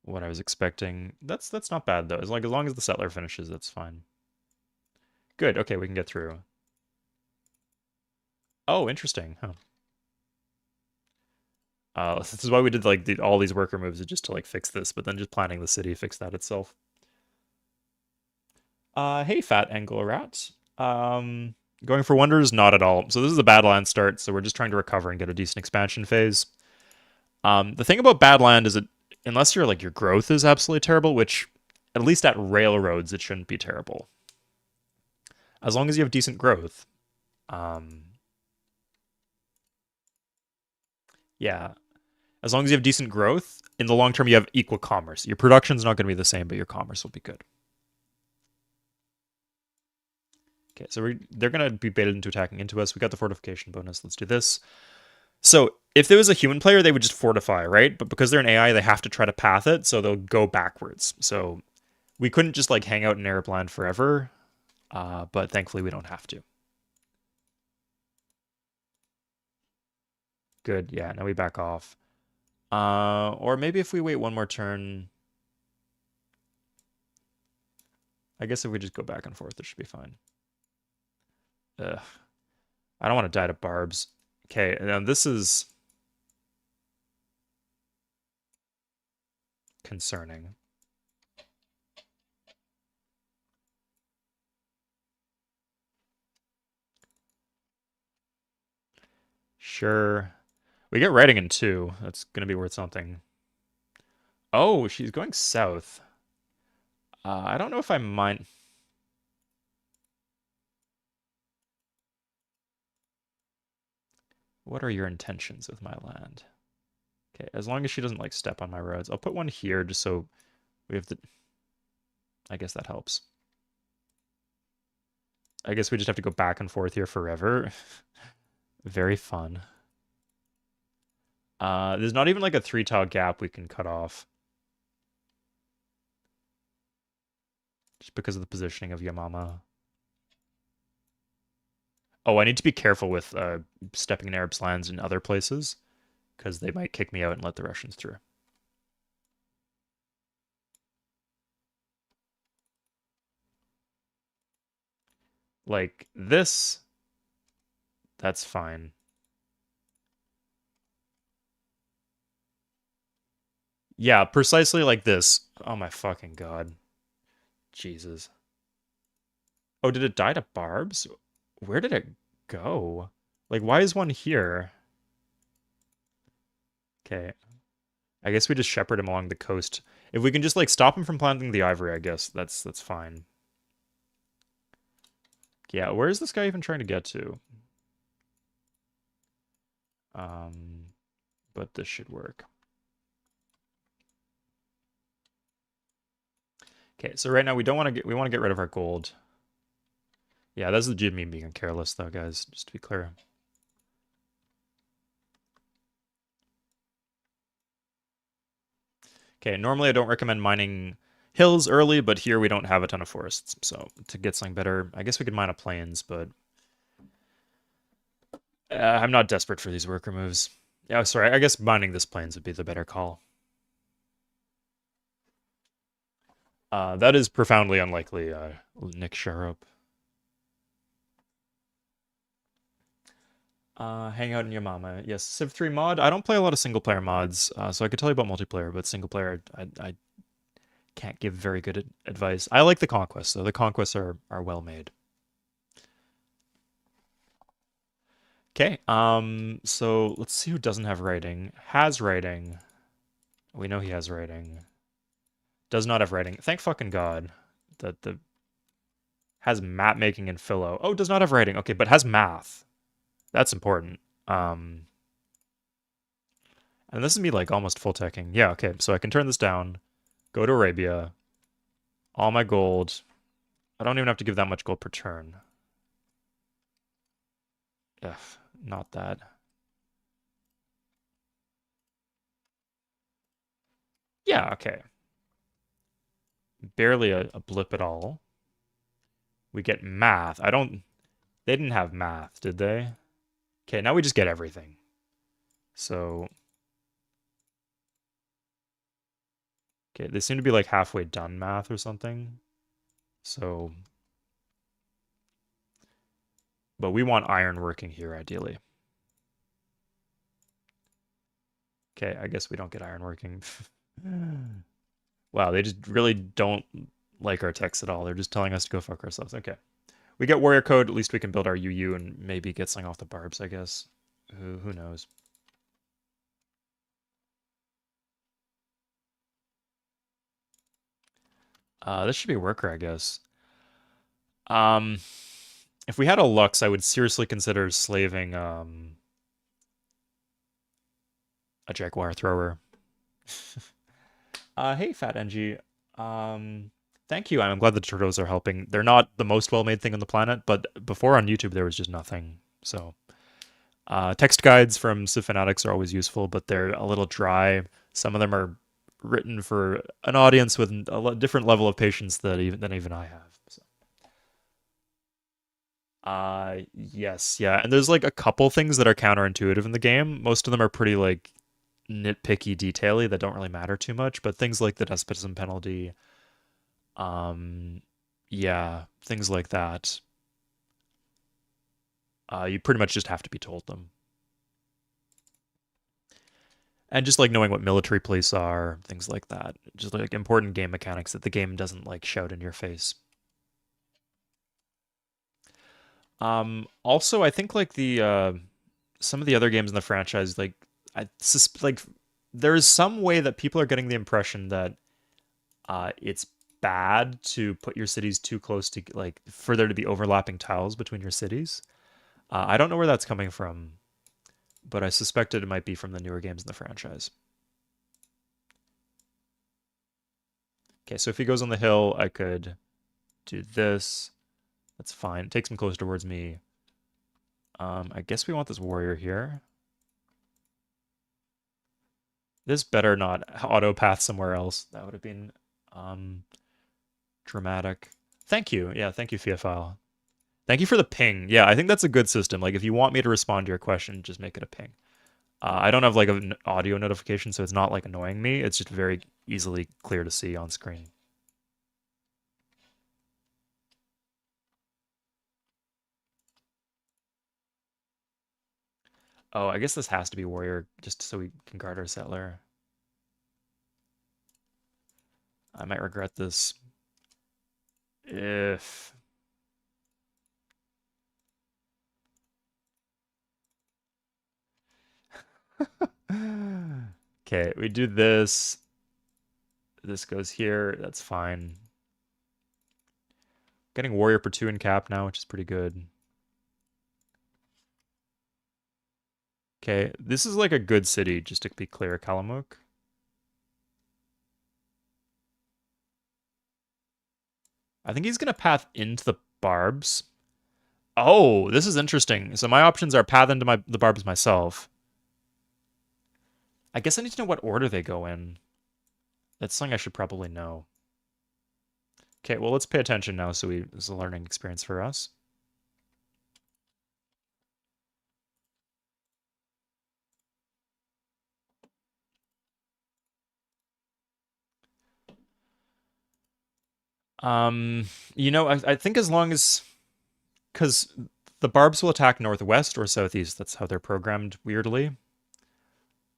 Speaker 1: what I was expecting. That's not bad though. As long as the settler finishes, that's fine. Good. Okay, we can get through. Oh, interesting. Huh. This is why we did like all these worker moves just to like fix this, but then just planning the city fixed that itself. Hey, Fat Anglo Rat. Going for wonders? Not at all. So this is a Badland start, so we're just trying to recover and get a decent expansion phase. The thing about Badland is unless your growth is absolutely terrible, which at least at railroads it shouldn't be terrible. As long as you have decent growth. Yeah. As long as you have decent growth, in the long term you have equal commerce. Your production's not going to be the same, but your commerce will be good. Okay, so they're going to be baited into attacking into us. We got the fortification bonus. Let's do this. So if there was a human player, they would just fortify, right? But because they're an AI, they have to try to path it, so they'll go backwards. So we couldn't just like hang out in Arab land forever, but thankfully we don't have to. Good, yeah, now we back off. Or maybe if we wait one more turn... I guess if we just go back and forth, it should be fine. Ugh. I don't want to die to barbs. Okay, now this is... concerning. Sure. We get writing in 2. That's going to be worth something. Oh, she's going south. I don't know if I mind... What are your intentions with my land? Okay, as long as she doesn't like step on my roads. I'll put one here just so we have to... I guess that helps. I guess we just have to go back and forth here forever. Very fun. There's not even like a 3-tile gap we can cut off. Just because of the positioning of Yamama. Oh, I need to be careful with stepping in Arabs' lands in other places, because they might kick me out and let the Russians through. Like this, that's fine. Yeah, precisely like this. Oh my fucking god. Jesus. Oh, did it die to barbs? Where did it go? Like, why is one here? Okay. I guess we just shepherd him along the coast. If we can just, like, stop him from planting the ivory, I guess that's fine. Yeah, where is this guy even trying to get to? But this should work. Okay, so right now we want to get rid of our gold. Yeah, that's legit me being careless though, guys, just to be clear. Okay, normally I don't recommend mining hills early, but here we don't have a ton of forests, so to get something better, I guess we could mine up plains, but I'm not desperate for these worker moves. Yeah, sorry, I guess mining this plains would be the better call. That is profoundly unlikely, Nick Sharup. Hang out in your mama. Yes, Civ 3 mod. I don't play a lot of single player mods, so I could tell you about multiplayer, but single player, I can't give very good advice. I like the conquests, though. The conquests are well made. Okay, so let's see who doesn't have writing. Has writing. We know he has writing. Does not have writing. Thank fucking God that the has map making and philo. Oh, does not have writing. Okay, but has math. That's important. Um, and this is me like almost full teching. Yeah, okay. So I can turn this down, go to Arabia, all my gold. I don't even have to give that much gold per turn. Ugh, not that. Yeah, okay. Barely a blip at all. We get math. I don't... They didn't have math, did they? Okay, now we just get everything. So... Okay, they seem to be like halfway done math or something. So... But we want iron working here, ideally. Okay, I guess we don't get iron working. Wow, they just really don't like our text at all. They're just telling us to go fuck ourselves. Okay. We get warrior code, at least we can build our UU and maybe get something off the barbs, I guess. Who knows? This should be a worker, I guess. Um, if we had a Lux, I would seriously consider slaving a Jaguar thrower. Hey, Fat NG. Thank you. I'm glad the turtles are helping. They're not the most well-made thing on the planet, but before on YouTube there was just nothing. So, text guides from Civ Fanatics are always useful, but they're a little dry. Some of them are written for an audience with a different level of patience than even I have. So. Yes, yeah, and there's like a couple things that are counterintuitive in the game. Most of them are pretty like nitpicky, detaily that don't really matter too much, but things like the despotism penalty, um, yeah, things like that. You pretty much just have to be told them. And just like knowing what military police are, things like that. Just like important game mechanics that the game doesn't like shout in your face. Also, I think like the some of the other games in the franchise, like like there is some way that people are getting the impression that it's bad to put your cities too close to like for there to be overlapping tiles between your cities. I don't know where that's coming from, but I suspected it might be from the newer games in the franchise. Okay, so if he goes on the hill, I could do this. That's fine. It takes him closer towards me. I guess we want this warrior here. This better not auto path somewhere else. That would have been dramatic. Thank you. Yeah, thank you, Fiophile. Thank you for the ping. Yeah, I think that's a good system. Like, if you want me to respond to your question, just make it a ping. I don't have like an audio notification, so it's not like annoying me. It's just very easily clear to see on screen. Oh, I guess this has to be warrior just so we can guard our settler. I might regret this if... Okay, we do this. This goes here. That's fine. Getting warrior per 2 in cap now, which is pretty good. Okay, this is like a good city, just to be clear, Kalamuk. I think he's going to path into the barbs. Oh, this is interesting. So my options are path into the barbs myself. I guess I need to know what order they go in. That's something I should probably know. Okay, well, let's pay attention now so it's a learning experience for us. You know, I think as long as... Because the barbs will attack northwest or southeast. That's how they're programmed, weirdly.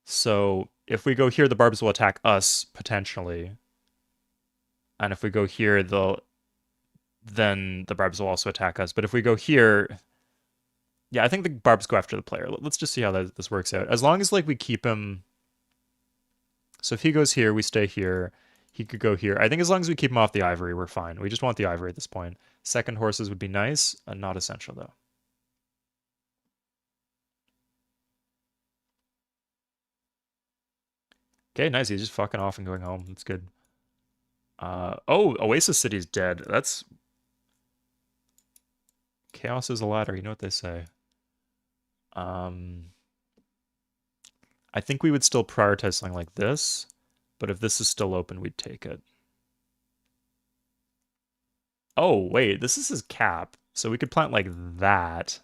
Speaker 1: So if we go here, the barbs will attack us, potentially. And if we go here, then the barbs will also attack us. But if we go here... Yeah, I think the barbs go after the player. Let's just see how this works out. As long as like we keep him... So if he goes here, we stay here. He could go here. I think as long as we keep him off the ivory, we're fine. We just want the ivory at this point. Second horses would be nice, not essential though. Okay, nice. He's just fucking off and going home. That's good. Oh, Oasis City's dead. That's chaos is a ladder. You know what they say. Um, I think we would still prioritize something like this, but if this is still open, we'd take it. Oh, wait, this is his cap, so we could plant like that.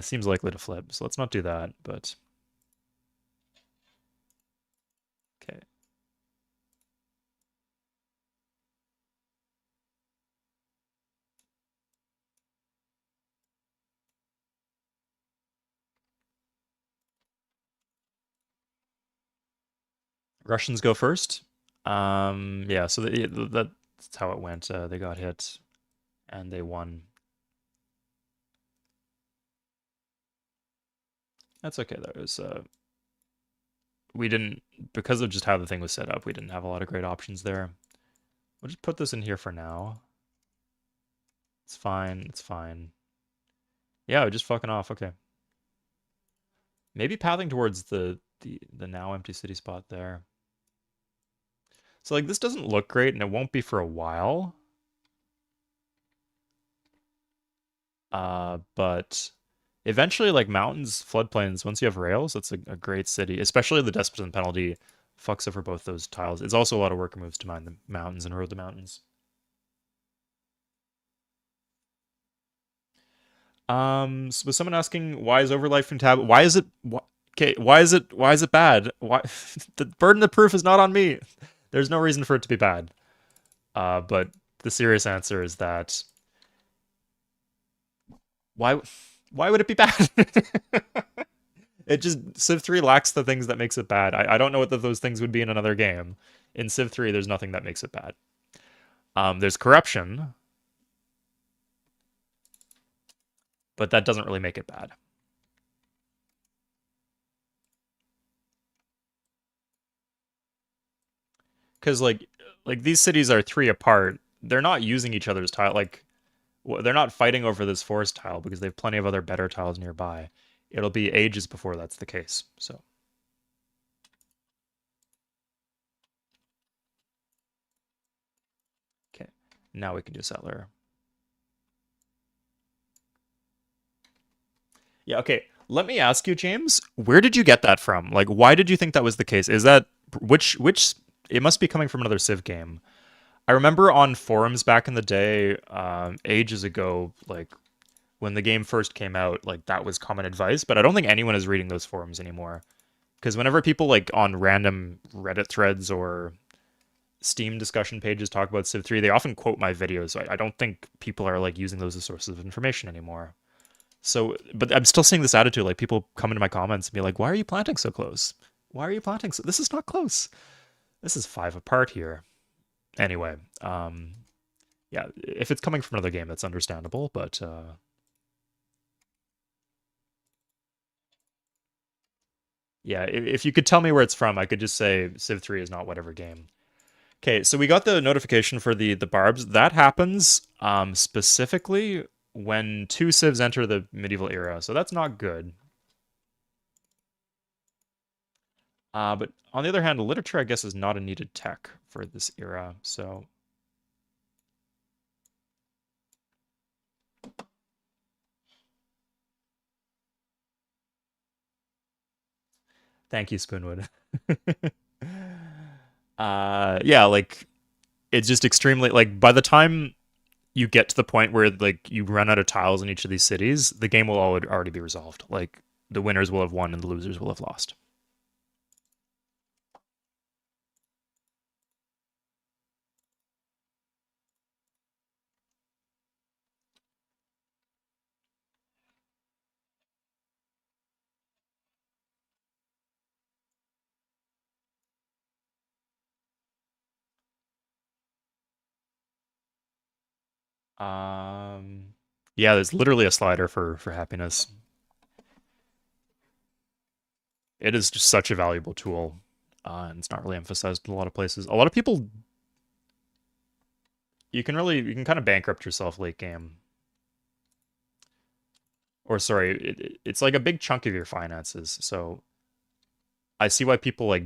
Speaker 1: Seems likely to flip, so let's not do that, but okay. Russians go first. Yeah, so that's how it went. They got hit and they won. That's okay though. It was we didn't because of just how the thing was set up, we didn't have a lot of great options there. We'll just put this in here for now. It's fine, it's fine. Yeah, we're just fucking off, okay. Maybe pathing towards the now empty city spot there. So like this doesn't look great and it won't be for a while. But eventually, like mountains, floodplains, once you have rails, it's a great city. Especially the Despotism penalty fucks over both those tiles. It's also a lot of worker moves to mine the mountains and erode the mountains. So was someone asking why is overlife from tab? Why is it? Okay, why is it? Why is it bad? Why the burden of proof is not on me. There's no reason for it to be bad. But the serious answer is that why? Why would it be bad? It just Civ 3 lacks the things that makes it bad. I don't know what those things would be in another game. In Civ 3, there's nothing that makes it bad. There's corruption, but that doesn't really make it bad. Because like these cities are three apart. They're not using each other's tile. Like they're not fighting over this forest tile because they have plenty of other better tiles nearby. It'll be ages before that's the case. So okay, now we can do settler. Yeah, okay. Let me ask you, James, where did you get that from? Like, why did you think that was the case? Is that which it must be coming from another Civ game. I remember on forums back in the day, ages ago, like when the game first came out, like that was common advice, but I don't think anyone is reading those forums anymore. Because whenever people like on random Reddit threads or Steam discussion pages talk about Civ 3, they often quote my videos. So I don't think people are like using those as sources of information anymore. So, but I'm still seeing this attitude. Like people come into my comments and be like, "Why are you planting so close? Why are you planting so? This is not close. This is 5 apart here." Anyway, yeah, if it's coming from another game, that's understandable. But yeah, if you could tell me where it's from, I could just say Civ 3 is not whatever game. Okay, so we got the notification for the barbs. That happens specifically when 2 civs enter the medieval era, so that's not good. But on the other hand, literature, I guess, is not a needed tech for this era. So thank you, Spoonwood. Yeah, like it's just extremely like by the time you get to the point where like you run out of tiles in each of these cities, the game will already be resolved. Like the winners will have won and the losers will have lost. Um, yeah, there's literally a slider for happiness. It is just such a valuable tool, and it's not really emphasized in a lot of places. A lot of people, you can kind of bankrupt yourself late game, or sorry, it's like a big chunk of your finances. So I see why people like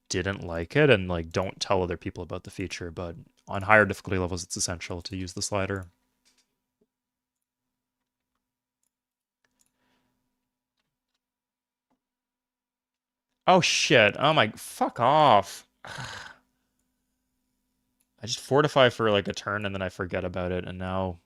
Speaker 1: didn't like it, and like don't tell other people about the feature, but on higher difficulty levels, it's essential to use the slider. Oh shit. Oh my, fuck off. I just fortify for like a turn and then I forget about it, and now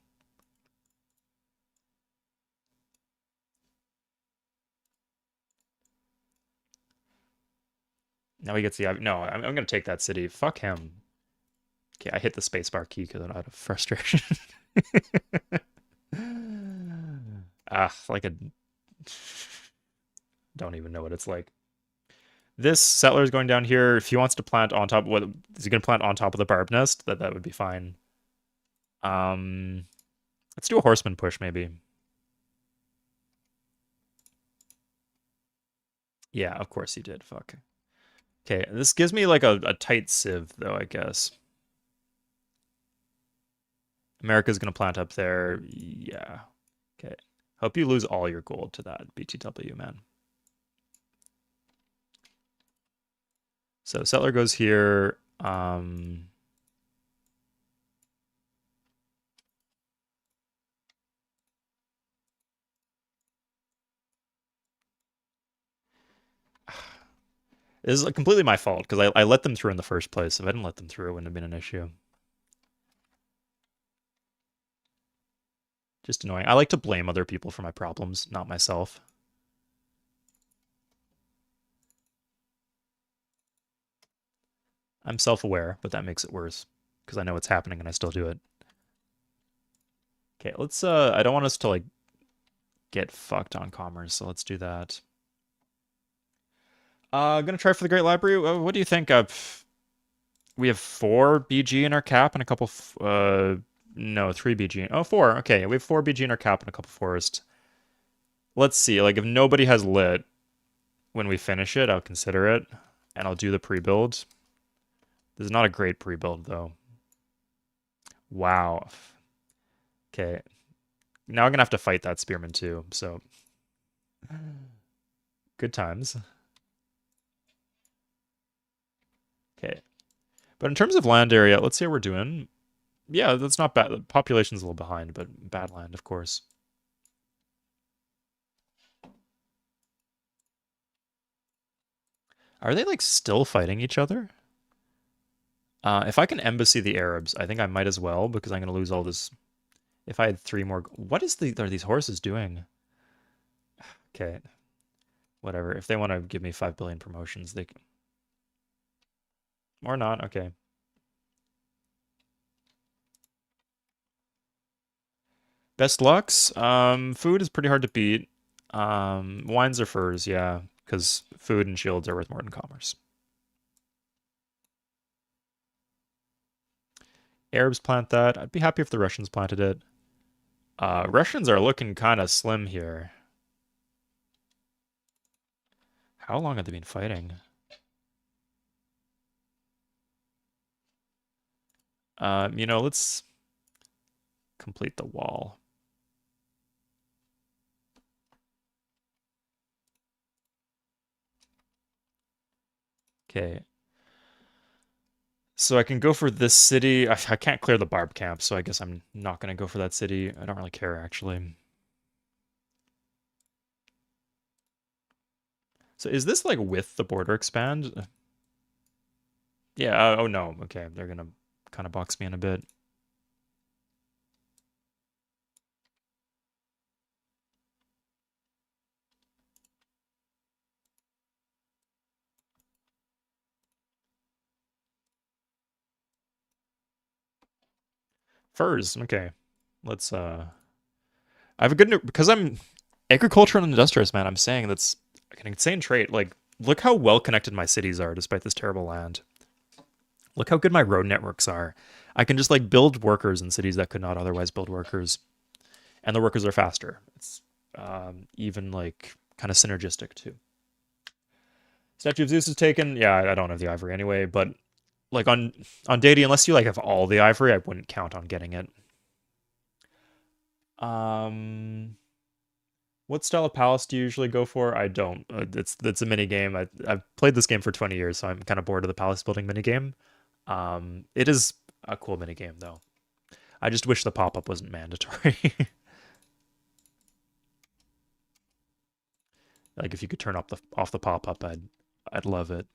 Speaker 1: he gets the no. I'm gonna take that city. Fuck him. Okay, I hit the spacebar key because out of frustration. Like a don't even know what it's like. This settler is going down here. If he wants to plant on top, what is he going to plant on top of the barb nest? That would be fine. Let's do a horseman push maybe. Yeah, of course he did. Fuck. Okay, this gives me like a tight sieve though, I guess. America's gonna plant up there. Yeah. Okay. Hope you lose all your gold to that BTW, man. So settler goes here. This is completely my fault because I let them through in the first place. If I didn't let them through, it wouldn't have been an issue. Just annoying. I like to blame other people for my problems, not myself. I'm self-aware, but that makes it worse because I know what's happening and I still do it. Okay, let's I don't want us to like get fucked on commerce, so let's do that. Gonna try for the Great Library. What do you think of? We have 4 BG in our cap and a couple. No, 3 BG. Oh, 4. Okay, we have 4 BG in our cap and a couple forest. Let's see. Like, if nobody has lit when we finish it, I'll consider it, and I'll do the pre-build. This is not a great pre-build though. Wow. Okay. Now I'm gonna have to fight that spearman too. So good times. Okay. But in terms of land area, let's see how we're doing. Yeah, that's not bad. The population's a little behind, but bad land, of course. Are they like still fighting each other? If I can embassy the Arabs, I think I might as well because I'm gonna lose all this. If I had 3 more, what are these horses doing? Okay, whatever. If they want to give me 5 billion promotions, they can. Or not. Okay. Best lucks. Food is pretty hard to beat. Wines or furs, yeah, because food and shields are worth more than commerce. Arabs plant that. I'd be happy if the Russians planted it. Russians are looking kind of slim here. How long have they been fighting? Let's complete the wall. Okay. So I can go for this city. I can't clear the barb camp, so I guess I'm not going to go for that city. I don't really care, actually. So is this like with the border expand? Yeah, oh no. Okay, they're going to kind of box me in a bit. Furs. Okay. Let's I have a good because I'm agricultural and industrious, man. I'm saying that's an insane trait. Like, look how well connected my cities are despite this terrible land. Look how good my road networks are. I can just like build workers in cities that could not otherwise build workers, and the workers are faster. It's even like kind of synergistic too. Statue of Zeus is taken. Yeah, I don't have the ivory anyway, but like on Deity, unless you like have all the ivory, I wouldn't count on getting it. Um, What style of palace do you usually go for? I don't. It's a mini game. I've played this game for 20 years, so I'm kind of bored of the palace building mini game. It is a cool mini game though. I just wish the pop-up wasn't mandatory. Like if you could turn off the pop-up, I'd love it.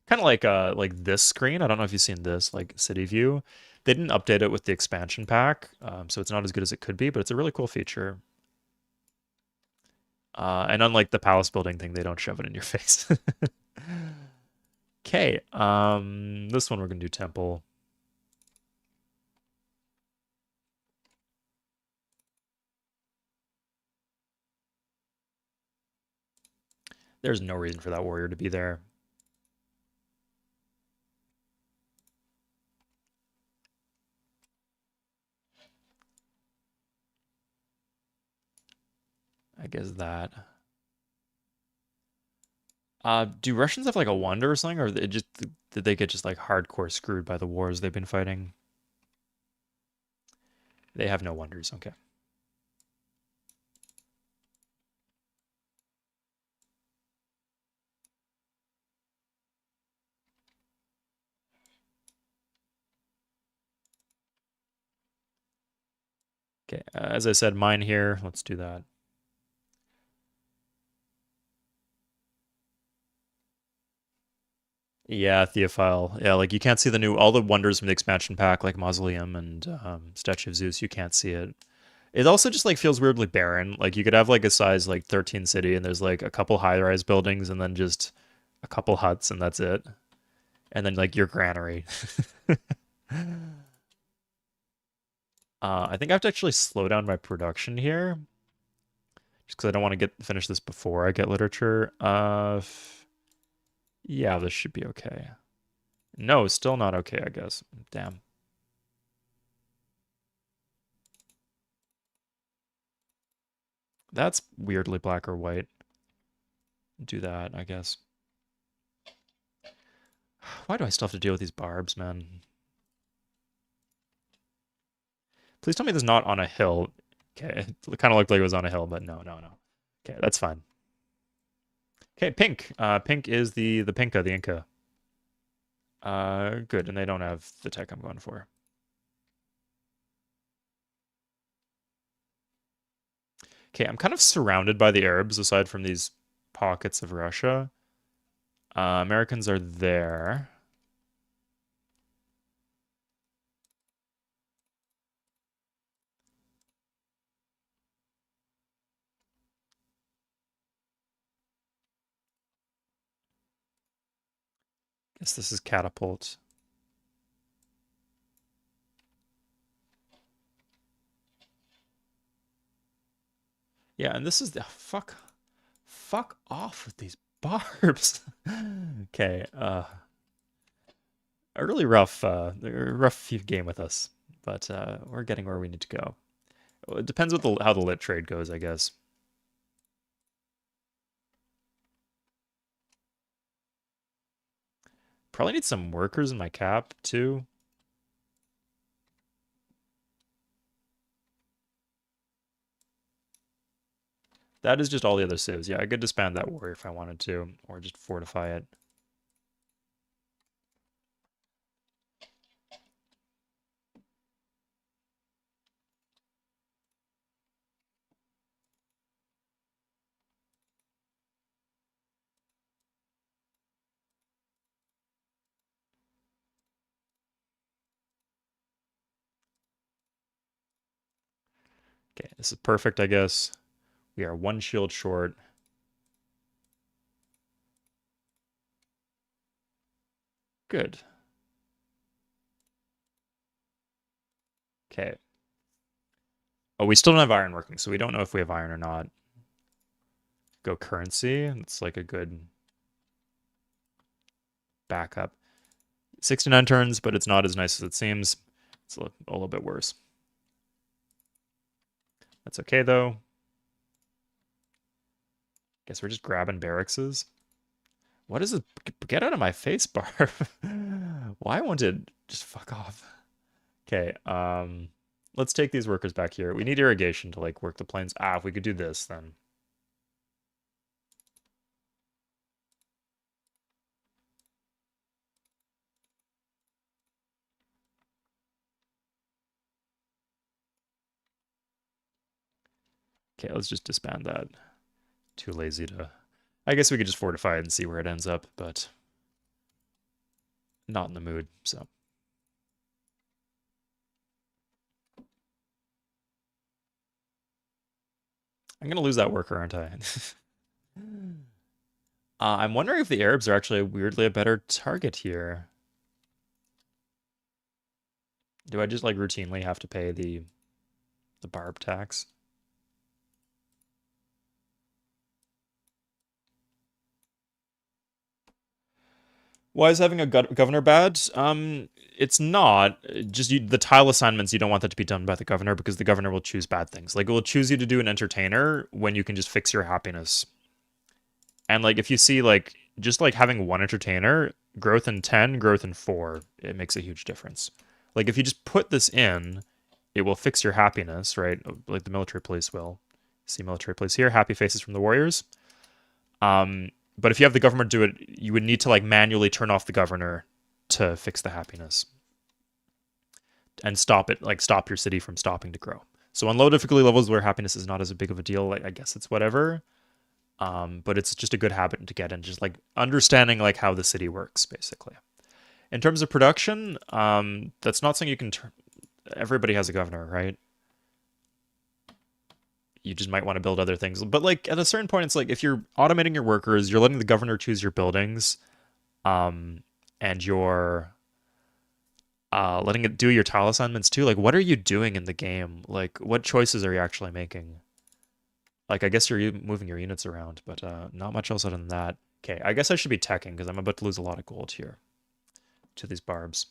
Speaker 1: Kind of like this screen. I don't know if you've seen this, like City View. They didn't update it with the expansion pack, so it's not as good as it could be, but it's a really cool feature. And unlike the palace building thing, they don't shove it in your face. Okay, this one we're gonna do temple. There's no reason for that warrior to be there. I guess that. Do Russians have like a wonder or something, or did they get just like hardcore screwed by the wars they've been fighting? They have no wonders. Okay. Okay. As I said, mine here. Let's do that. Yeah, Theophile. Yeah, like you can't see all the wonders from the expansion pack, like Mausoleum and Statue of Zeus. You can't see it. It also just like feels weirdly barren. Like you could have like a size like 13 city, and there's like a couple high-rise buildings, and then just a couple huts, and that's it. And then like your granary. I think I have to actually slow down my production here, just because I don't want to finish this before I get literature. Yeah, this should be okay. No, still not okay, I guess. Damn. That's weirdly black or white. Do that, I guess. Why do I still have to deal with these barbs, man? Please tell me this is not on a hill. Okay, it kind of looked like it was on a hill, but no, no, no. Okay, that's fine. Okay, pink. Pink is the Pinka, the Inca. Good, and they don't have the tech I'm going for. Okay, I'm kind of surrounded by the Arabs aside from these pockets of Russia. Americans are there. Guess this is catapult. Yeah, and this is the fuck off with these barbs. Okay, a really rough game with us, but we're getting where we need to go. It depends what how the lit trade goes, I guess. Probably need some workers in my cap too. That is just all the other civs. Yeah, I could disband that warrior if I wanted to, or just fortify it. Okay, this is perfect, I guess. We are one shield short. Good. Okay. Oh, we still don't have iron working, so we don't know if we have iron or not. Go currency. It's like a good backup. 69 turns, but it's not as nice as it seems. It's a little bit worse. That's okay, though. Guess we're just grabbing barrackses. What is it? Get out of my face, Barb. Why won't it just fuck off? Okay, let's take these workers back here. We need irrigation to like work the plains. If we could do this then. Okay, let's just disband that. Too lazy to... I guess we could just fortify it and see where it ends up, but not in the mood, so. I'm gonna lose that worker, aren't I? I'm wondering if the Arabs are actually weirdly a better target here. Do I just like routinely have to pay the barb tax? Why is having a governor bad? It's not. Just the tile assignments, you don't want that to be done by the governor because the governor will choose bad things. Like, it will choose you to do an entertainer when you can just fix your happiness. And, like, if you see, like, just, like, having one entertainer, growth in 10, growth in 4, it makes a huge difference. Like, if you just put this in, it will fix your happiness, right? Like the military police will. See military police here, happy faces from the warriors. But if you have the government do it, you would need to like manually turn off the governor to fix the happiness and stop it, like stop your city from stopping to grow. So on low difficulty levels where happiness is not as big of a deal, like I guess it's whatever. But it's just a good habit to get in, just like understanding like how the city works, basically. In terms of production, that's not something you can turn. Everybody has a governor, right? You just might want to build other things. But like at a certain point, it's like if you're automating your workers, you're letting the governor choose your buildings, and you're letting it do your tile assignments too. Like, what are you doing in the game? Like, what choices are you actually making? Like, I guess you're moving your units around, but not much else other than that. Okay, I guess I should be teching because I'm about to lose a lot of gold here to these barbs.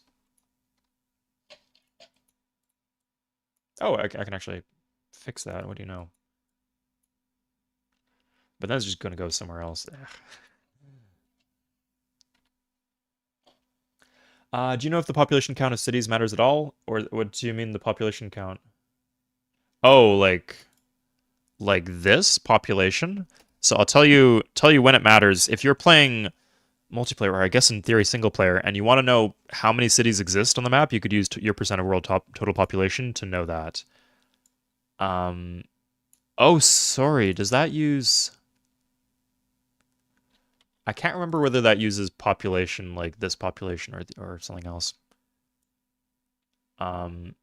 Speaker 1: Oh, I can actually fix that. What do you know? But that's just going to go somewhere else. Do you know if the population count of cities matters at all? Or what do you mean the population count? Oh, like this population? So I'll tell you when it matters. If you're playing multiplayer, or I guess in theory single player, and you want to know how many cities exist on the map, you could use your percent of world total population to know that. Um, oh, sorry. Does that use... I can't remember whether that uses population like this population or something else. Um,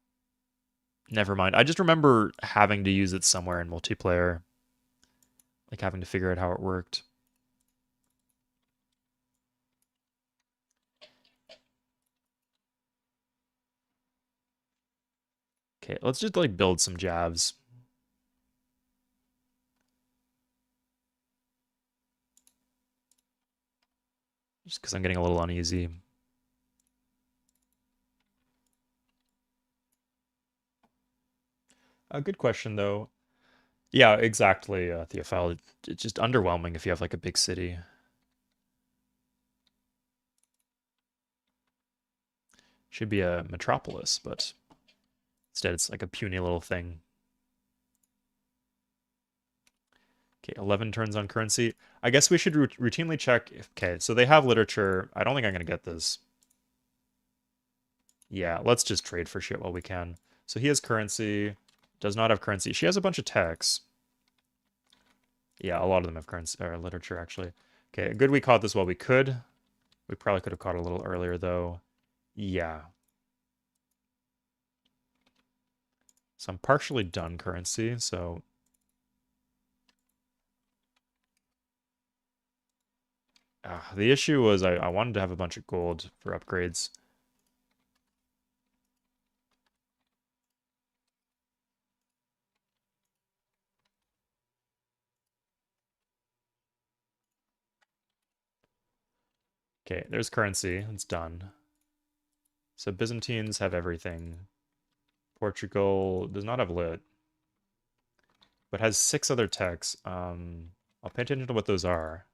Speaker 1: Never mind. I just remember having to use it somewhere in multiplayer, like having to figure out how it worked. Okay, let's just like build some jabs. Just because I'm getting a little uneasy. A good question though. Yeah, exactly, Theophile. It's just underwhelming if you have like a big city. Should be a metropolis, but instead it's like a puny little thing. Okay, 11 turns on currency. I guess we should routinely check. Okay, so they have literature. I don't think I'm going to get this. Yeah, let's just trade for shit while we can. So he has currency, does not have currency. She has a bunch of techs. Yeah, a lot of them have currency or literature actually. Okay, good we caught this while we could. We probably could have caught it a little earlier though. Yeah. So I'm partially done currency, so the issue was I wanted to have a bunch of gold for upgrades. Okay, there's currency. It's done. So Byzantines have everything. Portugal does not have lit, but has 6 other techs. I'll pay attention to what those are.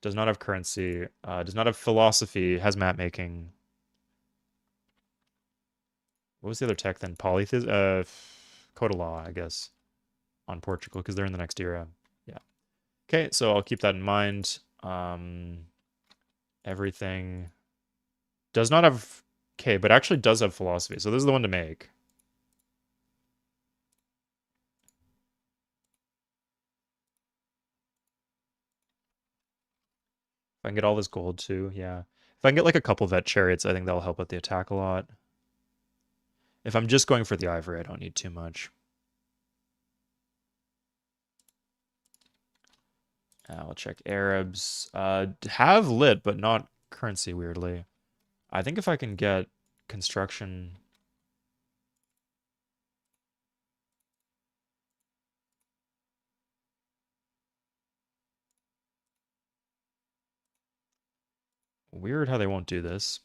Speaker 1: Does not have currency. Does not have philosophy. Has map making. What was the other tech then? Code of Law, I guess, on Portugal, because they're in the next era. Yeah. Okay, so I'll keep that in mind. Everything does not have... Okay, but actually does have philosophy, so this is the one to make. If I can get all this gold too, yeah. If I can get like a couple vet chariots, I think that'll help with the attack a lot. If I'm just going for the ivory, I don't need too much. I'll check Arabs. Have lit, but not currency, weirdly. I think if I can get construction... Weird how they won't do this.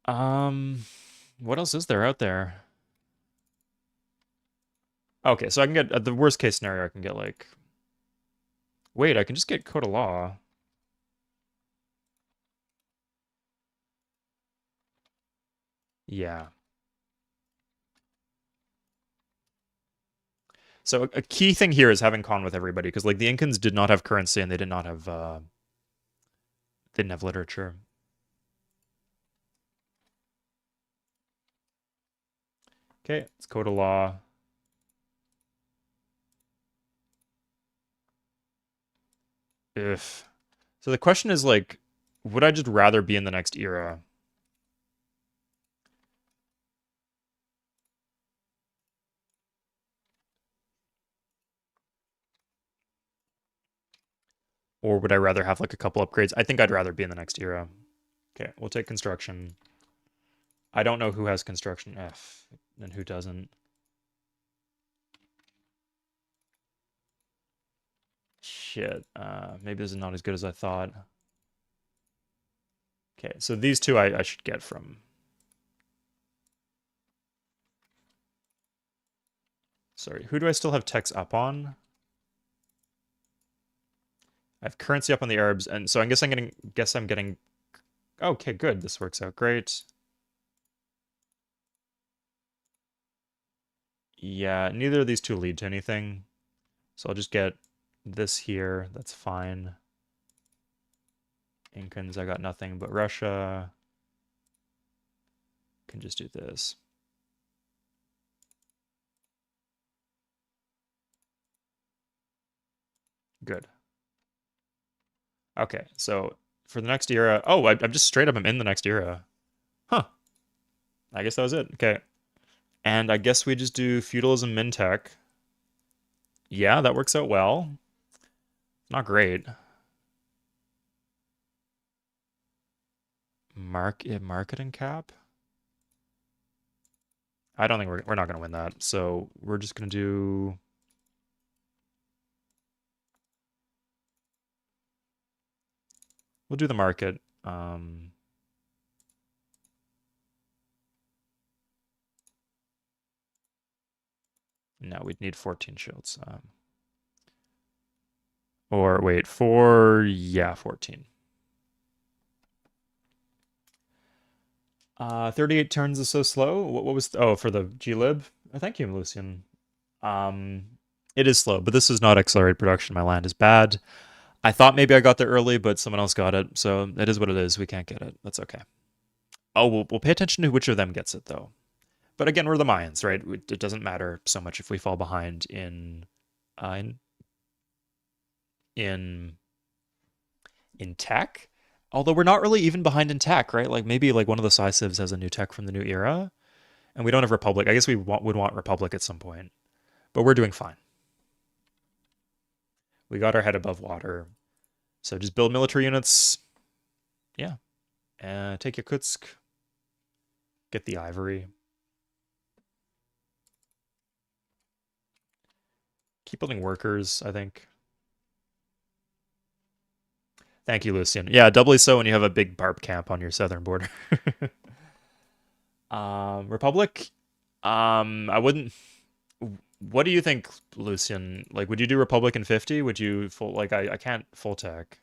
Speaker 1: What else is there out there? Okay, so I can get, at the worst case scenario, I can get like... Wait, I can just get Code of Law. Yeah. So a key thing here is having con with everybody, because like the Incans did not have currency and they did not have they didn't have literature. Okay, it's Code of Law. If so the question is like, would I just rather be in the next era? Or would I rather have like a couple upgrades? I think I'd rather be in the next era. Okay, we'll take construction. I don't know who has construction F and who doesn't. Shit. Maybe this is not as good as I thought. Okay, so these two I should get from. Sorry, who do I still have techs up on? I have currency up on the Arabs, and so I guess I'm getting. Okay, good. This works out great. Yeah, neither of these two lead to anything. So I'll just get this here. That's fine. Incans, I got nothing but Russia. Can just do this. Good. Okay, so for the next era... Oh, I'm just straight up I'm in the next era. Huh. I guess that was it. Okay. And I guess we just do feudalism min-tech. Yeah, that works out well. Not great. Marketing cap? I don't think we're not going to win that. So we're just going to do... We'll do the market. No, we'd need 14 shields. Or wait, yeah, 14. 38 turns is so slow. What was for the glib? Thank you, Lucian. It is slow, but this is not accelerated production. My land is bad. I thought maybe I got there early, but someone else got it, so it is what it is. We can't get it. That's okay. Oh, we'll pay attention to which of them gets it though. But again, we're the Mayans, right? It doesn't matter so much if we fall behind in in tech. Although we're not really even behind in tech, right? Like maybe like one of the Sci-Civs has a new tech from the new era, and we don't have Republic. I guess we would want Republic at some point, but we're doing fine. We got our head above water, so just build military units. Yeah, take Yakutsk, get the ivory. Keep building workers, I think. Thank you, Lucian. Yeah, doubly so when you have a big barb camp on your southern border. Republic? I wouldn't... What do you think, Lucian? Like, would you do Republic in 50? Would you full... Like, I can't full tech.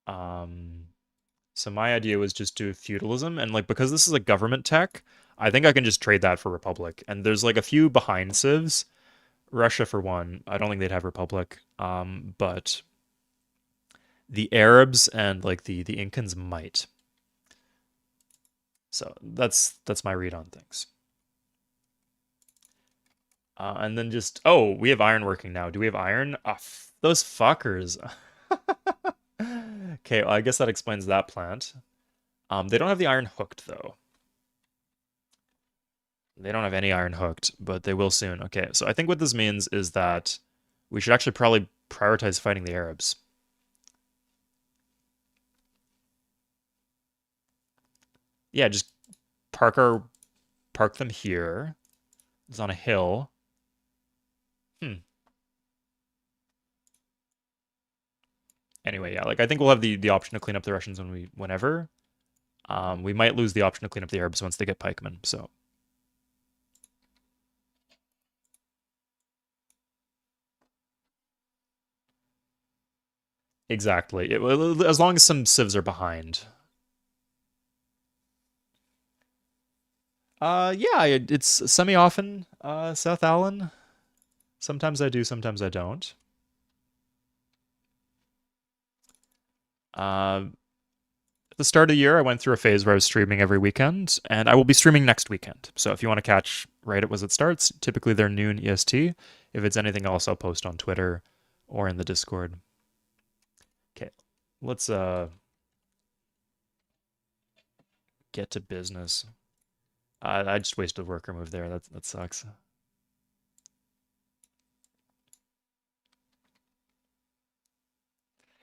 Speaker 1: So my idea was just do feudalism, and like because this is a government tech, I think I can just trade that for republic. And there's like a few behind civs. Russia for one. I don't think they'd have republic. But the Arabs and like the Incans might. So that's my read on things. And then just we have iron working now. Do we have iron? Those fuckers. Okay, well, I guess that explains that plant. They don't have the iron hooked though. They don't have any iron hooked, but they will soon. Okay, so I think what this means is that we should actually probably prioritize fighting the Arabs. Yeah, just park them here. It's on a hill. Hmm. Anyway, yeah, like I think we'll have the option to clean up the Russians whenever. We might lose the option to clean up the Arabs once they get pikemen. So exactly, as long as some civs are behind. Yeah, it's semi-often, South Allen. Sometimes I do, sometimes I don't. Uh, at the start of the year, I went through a phase where I was streaming every weekend, and I will be streaming next weekend. So if you want to catch right as it starts, typically they're noon EST. If it's anything else, I'll post on Twitter or in the Discord. Okay, let's get to business. I just wasted a worker move there. That sucks.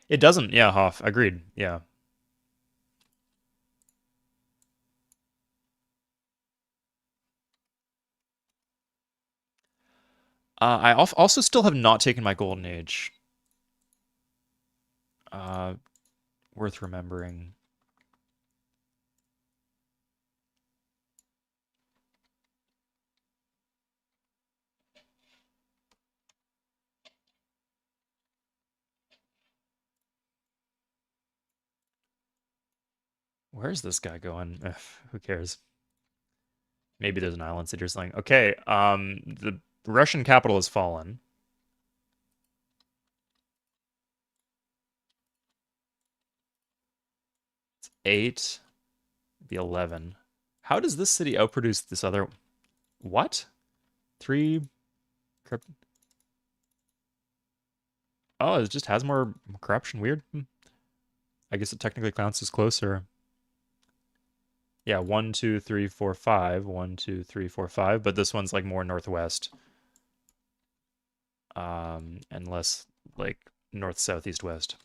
Speaker 1: It doesn't. Yeah, Hoff. Agreed. Yeah. I also still have not taken my golden age. Uh, Worth remembering. Where's this guy going? Ugh, who cares? Maybe there's an island city or something. Okay. The Russian capital has fallen. It's 8. Be 11. How does this city outproduce this other? What? 3. Oh, it just has more corruption. Weird. I guess it technically counts as closer. Yeah, 1, 2, 3, 4, 5. 1, 2, 3, 4, 5. But this one's like more northwest. And less like north, south, east, west.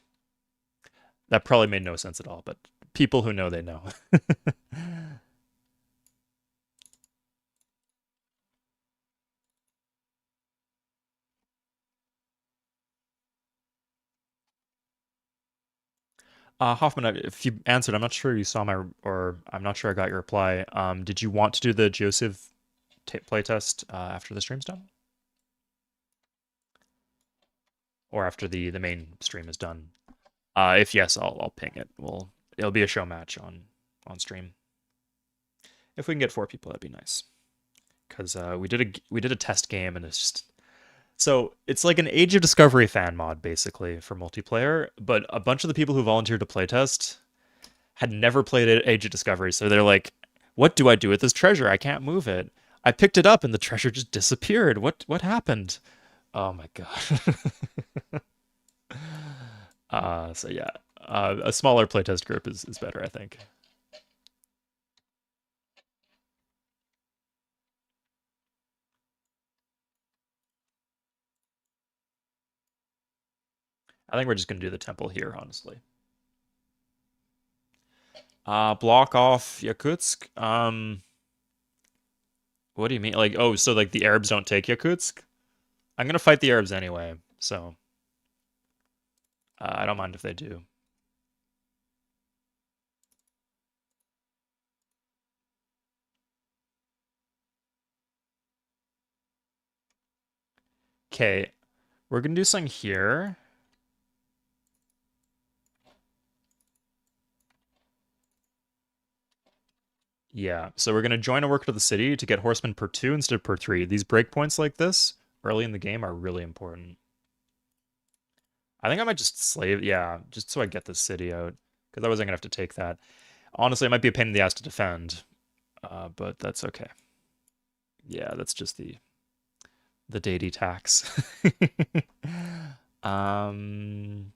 Speaker 1: That probably made no sense at all, but people who know, they know. Hoffman, if you answered, I'm not sure you saw my, or I'm not sure I got your reply. Did you want to do the Geociv playtest after the stream's done? Or after the main stream is done? If yes, I'll ping it. It'll be a show match on stream. If we can get 4 people, that'd be nice. Because we did a test game and it's just it's like an Age of Discovery fan mod basically for multiplayer, but a bunch of the people who volunteered to playtest had never played Age of Discovery, so they're like, "What do I do with this treasure? I can't move it. I picked it up and the treasure just disappeared. What happened?" Oh my god. So yeah, a smaller playtest group is better, I think. I think we're just gonna do the temple here, honestly. Block off Yakutsk. What do you mean? Like, oh, so like the Arabs don't take Yakutsk? I'm gonna fight the Arabs anyway, so I don't mind if they do. Okay, we're gonna do something here. Yeah, so we're gonna join a worker to the city to get horsemen per 2 instead of per 3. These breakpoints like this early in the game are really important. I think I might just slave, yeah, just so I get this city out, because I wasn't gonna have to take that. Honestly, it might be a pain in the ass to defend, but that's okay. Yeah, that's just the deity tax. um,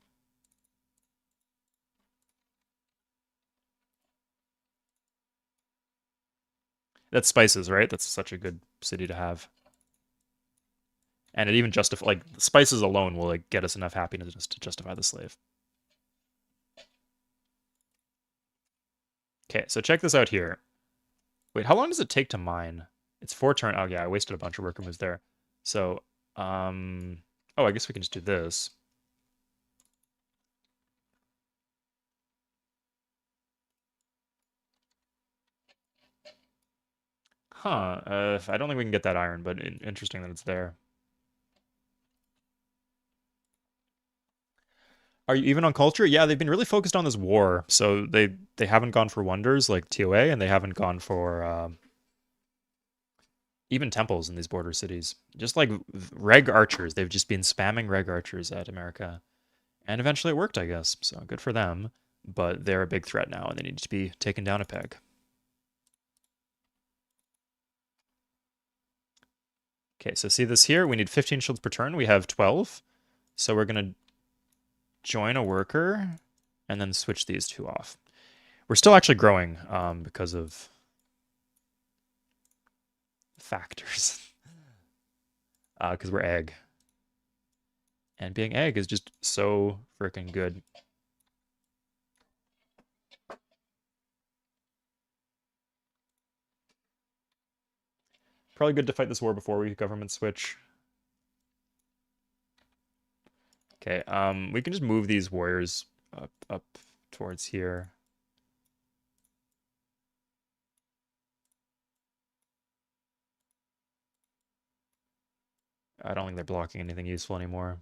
Speaker 1: that's spices, right? That's such a good city to have. And it even justify like spices alone will like get us enough happiness to justify the slave. Okay, so check this out here. Wait, how long does it take to mine? It's 4 turn. Oh yeah, I wasted a bunch of worker moves there. So, oh, I guess we can just do this. Huh. I don't think we can get that iron, but interesting that it's there. Are you even on culture? Yeah, they've been really focused on this war, so they haven't gone for wonders like TOA, and they haven't gone for even temples in these border cities. Just like reg archers, they've just been spamming reg archers at America, and eventually it worked, I guess. So good for them. But they're a big threat now, and they need to be taken down a peg. Okay, so see this here? We need 15 shields per turn. We have 12. So we're going to join a worker and then switch these two off. We're still actually growing because of factors. Because we're egg. And being egg is just so freaking good. Probably good to fight this war before we government switch. Okay, we can just move these warriors up towards here. I don't think they're blocking anything useful anymore.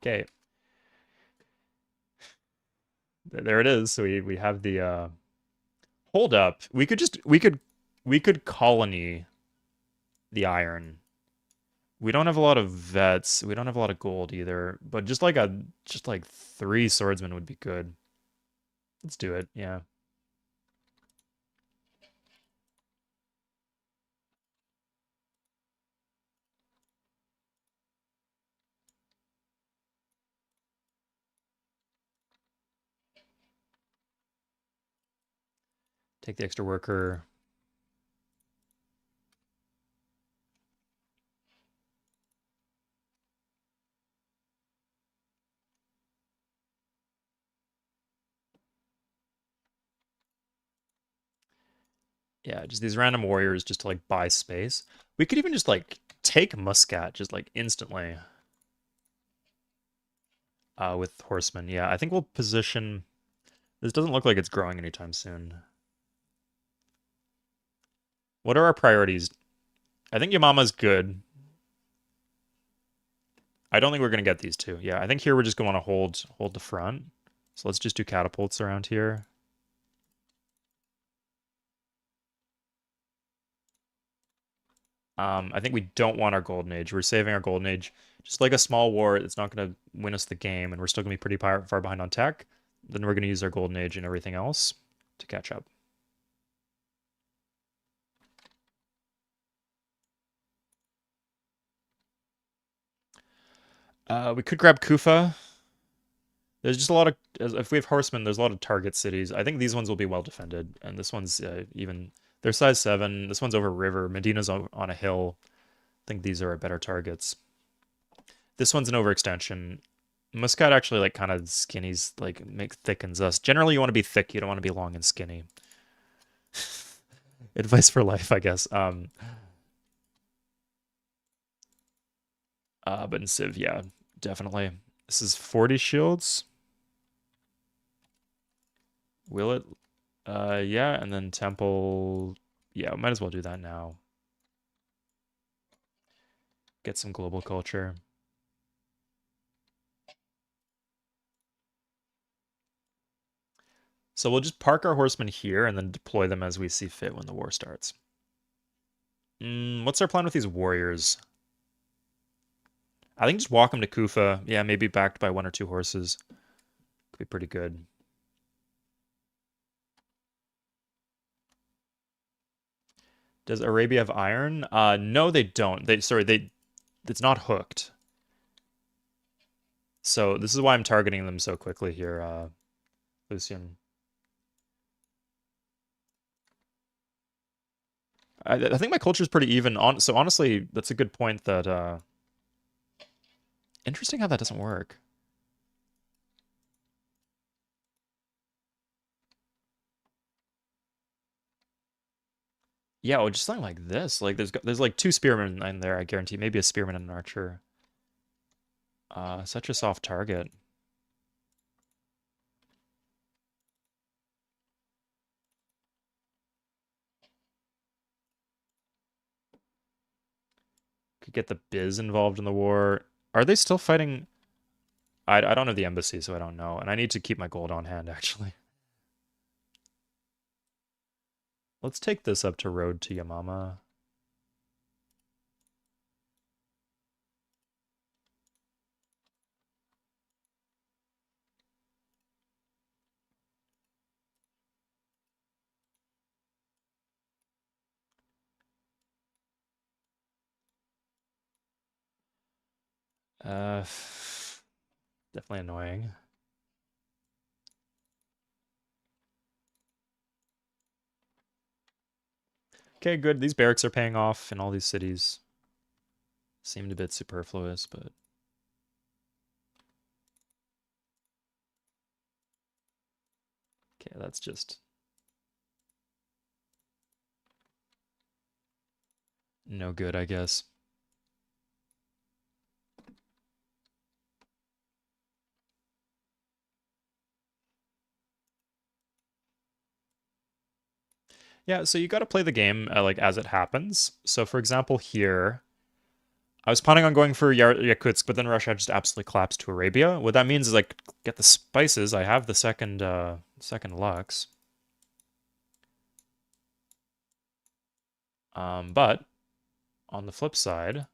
Speaker 1: Okay. There it is. So we have the hold up. We could colony the iron. We don't have a lot of vets. We don't have a lot of gold either. But just like 3 swordsmen would be good. Let's do it. Yeah. Take the extra worker. Yeah, just these random warriors just to like buy space. We could even just like take Muscat just like instantly with horsemen. Yeah, I think we'll position. This doesn't look like it's growing anytime soon. What are our priorities? I think Yamama's good. I don't think we're gonna get these two. Yeah, I think here we're just gonna want to hold the front. So let's just do catapults around here. I think we don't want our golden age. We're saving our golden age. Just like a small war, it's not going to win us the game, and we're still going to be pretty far behind on tech. Then we're going to use our golden age and everything else to catch up. We could grab Kufa. There's just a lot of, if we have horsemen, there's a lot of target cities. I think these ones will be well defended, and this one's even, they're size 7. This one's over a river. Medina's on a hill. I think these are our better targets. This one's an overextension. Muscat actually like kind of skinnies, like thickens us. Generally, you want to be thick. You don't want to be long and skinny. Advice for life, I guess. But in Civ, yeah, definitely. This is 40 shields. Will it? Yeah, and then Temple. Yeah, might as well do that now. Get some global culture. So we'll just park our horsemen here and then deploy them as we see fit when the war starts. What's our plan with these warriors? I think just walk them to Kufa. Yeah, maybe backed by 1 or 2 horses. Could be pretty good. Does Arabia have iron? No, they don't. It's not hooked. So this is why I'm targeting them so quickly here, Lucian. I think my culture is pretty even. So honestly, that's a good point. That interesting how that doesn't work. Yeah, well, just something like this. Like there's like 2 spearmen in there. I guarantee. Maybe a spearman and an archer. Such a soft target. Could get the Biz involved in the war. Are they still fighting? I don't have the embassy, so I don't know. And I need to keep my gold on hand, actually. Let's take this up to road to Yamama. Uh, definitely annoying. Okay, good. These barracks are paying off in all these cities. Seemed a bit superfluous, but... Okay, that's just... no good, I guess. Yeah, so you got to play the game like as it happens. So for example, here, I was planning on going for Yakutsk, but then Russia just absolutely collapsed to Arabia. What that means is like get the spices. I have the second Lux. But on the flip side,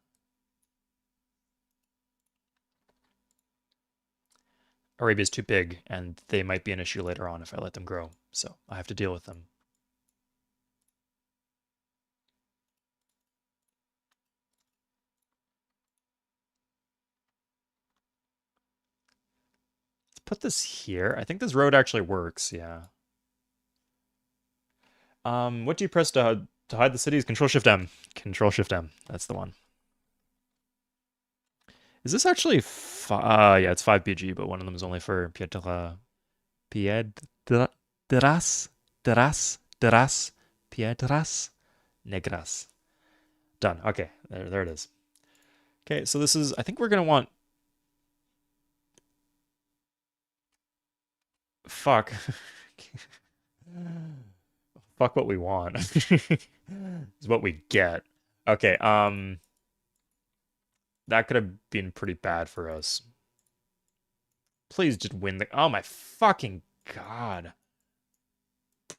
Speaker 1: Arabia's too big, and they might be an issue later on if I let them grow. So I have to deal with them. Let's put this here. I think this road actually works. Yeah. What do you press to hide the cities? Control Shift M. Control Shift M. That's the one. Is this actually? Yeah, it's 5 BG, but one of them is only for Piedras, Piedras Negras. Done. Okay, there it is. Okay, so this is. I think we're gonna want. Fuck. Fuck what we want. Is what we get. Okay. That could have been pretty bad for us. Please just win the. Oh my fucking god.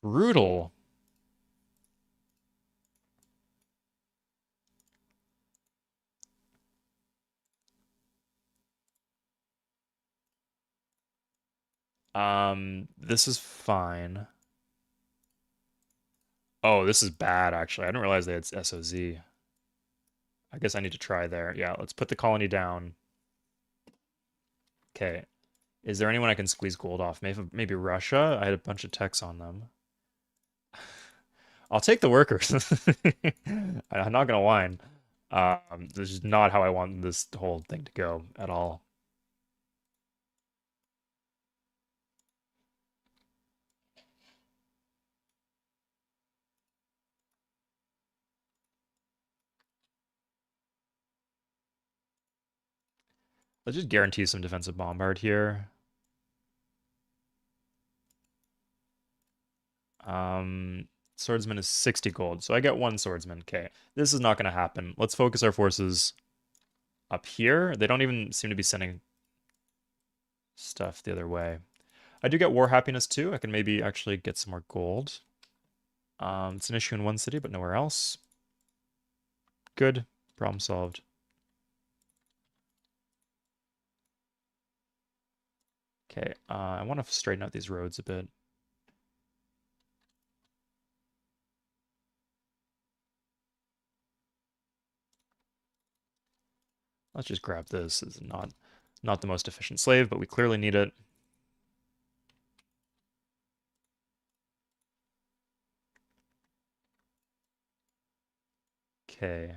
Speaker 1: Brutal. This is fine. Oh, this is bad, actually. I didn't realize they had SOZ. I guess I need to try there. Yeah, let's put the colony down. Okay. Is there anyone I can squeeze gold off? Maybe Russia? I had a bunch of techs on them. I'll take the workers. I'm not gonna whine. This is not how I want this whole thing to go at all. Let's just guarantee some defensive bombard here. Swordsman is 60 gold, so I get 1 swordsman. Okay, this is not going to happen. Let's focus our forces up here. They don't even seem to be sending stuff the other way. I do get war happiness too. I can maybe actually get some more gold. It's an issue in one city, but nowhere else. Good. Problem solved. Okay, I want to straighten out these roads a bit. Let's just grab this. This is not the most efficient slave, but we clearly need it. Okay.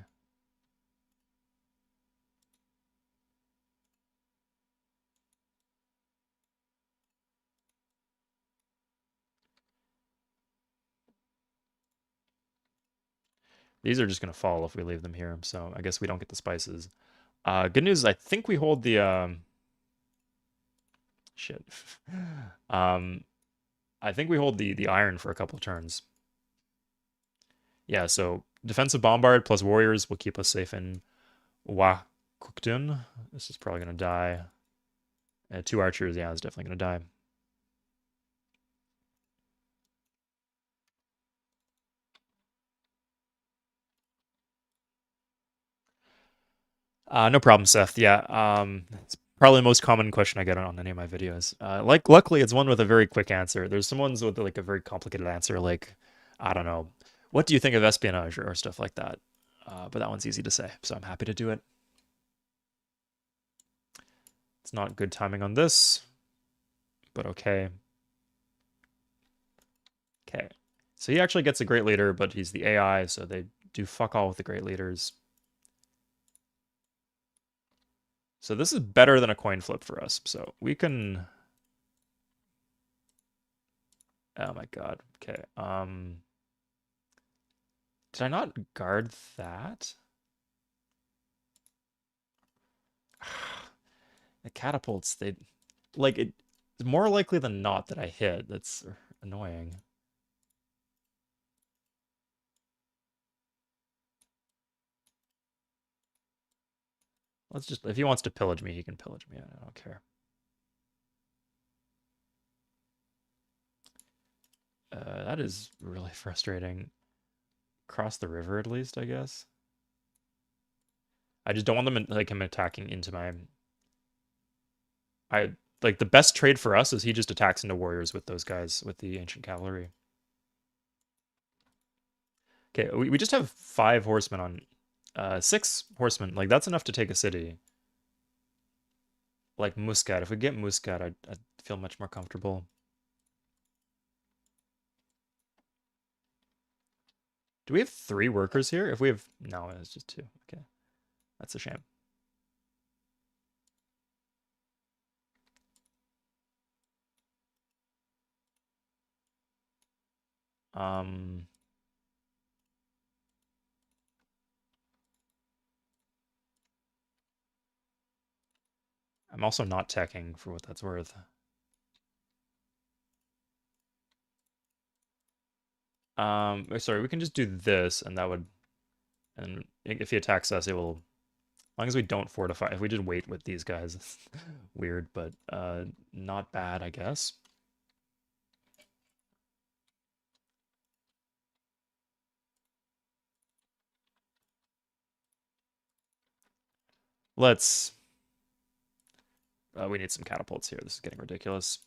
Speaker 1: These are just going to fall if we leave them here, so I guess we don't get the spices. Good news is I think we hold the shit. um, I think we hold the iron for a couple of turns. Yeah, so defensive bombard plus warriors will keep us safe in Wakukdun. This is probably gonna die. Two archers, yeah, it's definitely gonna die. No problem, Seth. Yeah, it's probably the most common question I get on any of my videos. Luckily, it's one with a very quick answer. There's some ones with like a very complicated answer, like, I don't know, what do you think of espionage or stuff like that. But that one's easy to say, so I'm happy to do it. It's not good timing on this, but okay. Okay, so he actually gets a great leader, but he's the AI, so they do fuck all with the great leaders. So this is better than a coin flip for us. So we can. Oh my god. Okay. Did I not guard that? The catapults, they like it's more likely than not that I hit. That's annoying. Let's just if he wants to pillage me, he can pillage me. I don't care. That is really frustrating. Cross the river at least, I guess. I just don't want them like him attacking into my. I like the best trade for us is he just attacks into warriors with those guys with the ancient cavalry. Okay, we just have 5 horsemen on 6 horsemen. Like that's enough to take a city. Like Muscat. If we get Muscat, I'd feel much more comfortable. Do we have 3 workers here? If we have no, it's just 2. Okay. That's a shame. Um I'm also not teching for what that's worth. Sorry, we can just do this and that would and if he attacks us it will as long as we don't fortify. If we just wait with these guys, it's weird, but not bad, I guess. Let's we need some catapults here. This is getting ridiculous.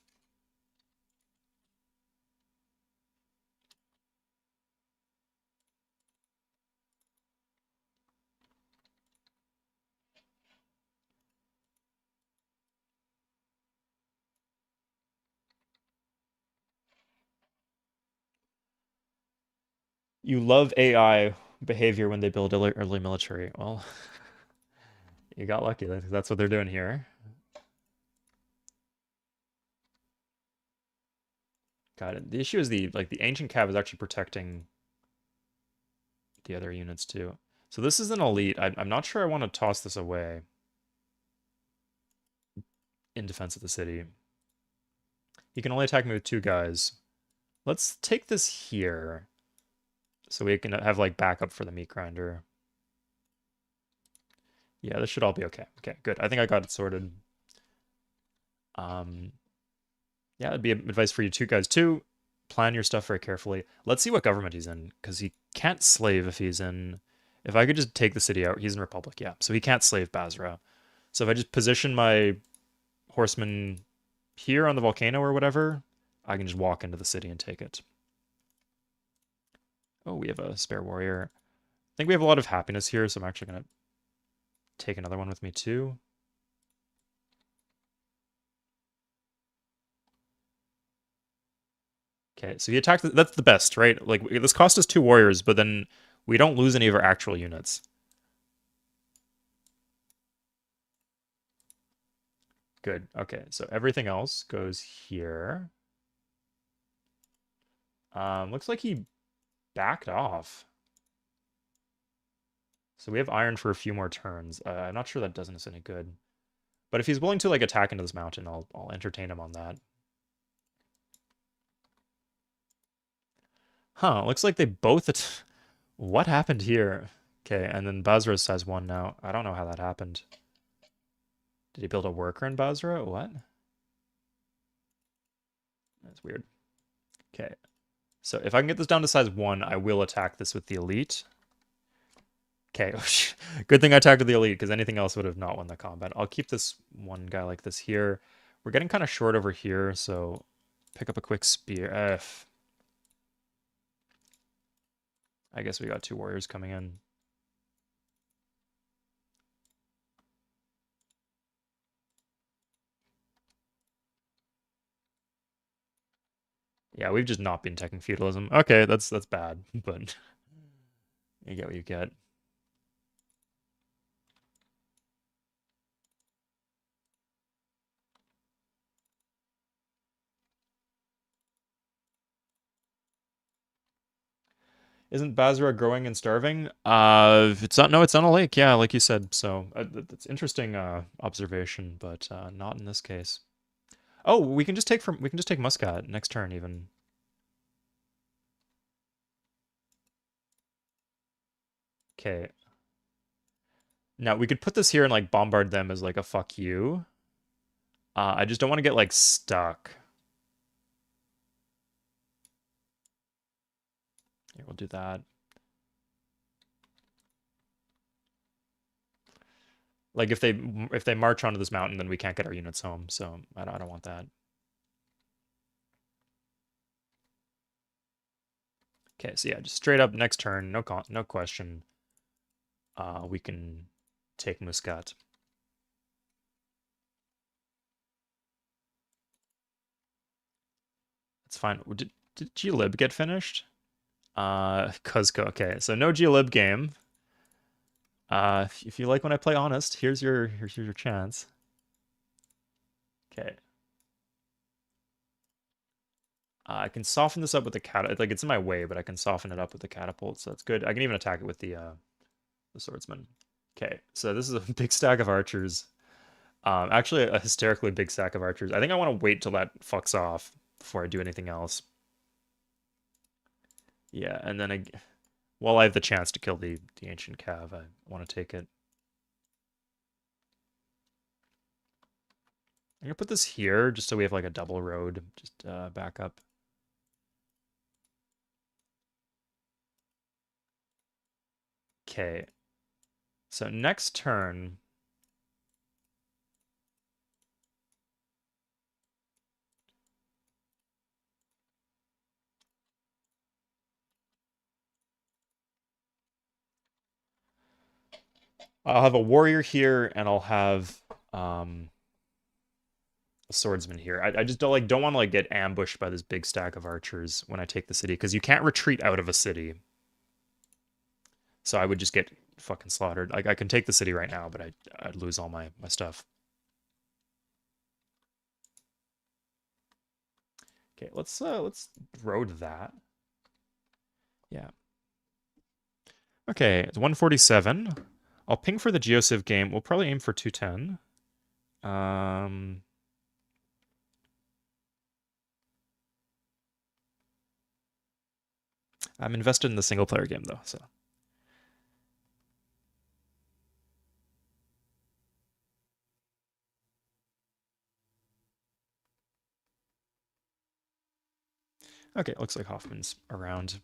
Speaker 1: You love AI behavior when they build early military. Well, you got lucky. That's what they're doing here. Got it. The issue is the ancient cav is actually protecting the other units too. So this is an elite. I'm not sure I want to toss this away in defense of the city. He can only attack me with 2 guys. Let's take this here so we can have like backup for the meat grinder. Yeah, this should all be okay. Okay, good. I think I got it sorted. Um, Yeah, it'd be advice for you two guys too. Plan your stuff very carefully. Let's see what government he's in, because he can't slave if he's in. If I could just take the city out, he's in Republic, yeah. So he can't slave Basra. So if I just position my horsemen here on the volcano or whatever, I can just walk into the city and take it. Oh, we have a spare warrior. I think we have a lot of happiness here, so I'm actually going to take another one with me too. Okay, so he attacked. That's the best, right? Like, this cost us 2 warriors, but then we don't lose any of our actual units. Good. Okay, so everything else goes here. Looks like he backed off. So we have iron for a few more turns. I'm not sure that doesn't us any good. But if he's willing to like attack into this mountain, I'll entertain him on that. Huh, looks like they both what happened here? Okay, and then Basra has 1 now. I don't know how that happened. Did he build a worker in Basra? What? That's weird. Okay. So if I can get this down to size 1, I will attack this with the elite. Okay, good thing I attacked with the elite, because anything else would have not won the combat. I'll keep this one guy like this here. We're getting kind of short over here, so pick up a quick spear. I guess we got 2 warriors coming in. Yeah, we've just not been teching feudalism. Okay, that's bad, but you get what you get. Isn't Basra growing and starving? It's not. No, it's on a lake. Yeah, like you said. So that's interesting observation, but not in this case. Oh, we can just take Muscat next turn even. Okay. Now we could put this here and like bombard them as like a fuck you. I just don't want to get like stuck. Here, we'll do that. Like if they march onto this mountain, then we can't get our units home. So I don't want that. Okay, so yeah, just straight up next turn, no question. We can take Muscat. It's fine. Did Geolib get finished? Cuzco. Okay, so no Geolib game. If you like when I play honest, here's your chance. Okay. I can soften this up with the cat. Like it's in my way, but I can soften it up with the catapult, so that's good. I can even attack it with the swordsman. Okay, so this is a big stack of archers. Actually, a hysterically big stack of archers. I think I want to wait till that fucks off before I do anything else. Yeah, and then while I have the chance to kill the ancient cav, I want to take it. I'm gonna put this here just so we have like a double road, just back up. Okay. So next turn, I'll have a warrior here, and I'll have a swordsman here. I just don't want to like get ambushed by this big stack of archers when I take the city, because you can't retreat out of a city. So I would just get fucking slaughtered. Like I can take the city right now, but I'd lose all my stuff. Okay, let's road that. Yeah. Okay, it's 147. I'll ping for the Geociv game. We'll probably aim for 210. I'm invested in the single player game though, so. Okay, looks like Hoffman's around.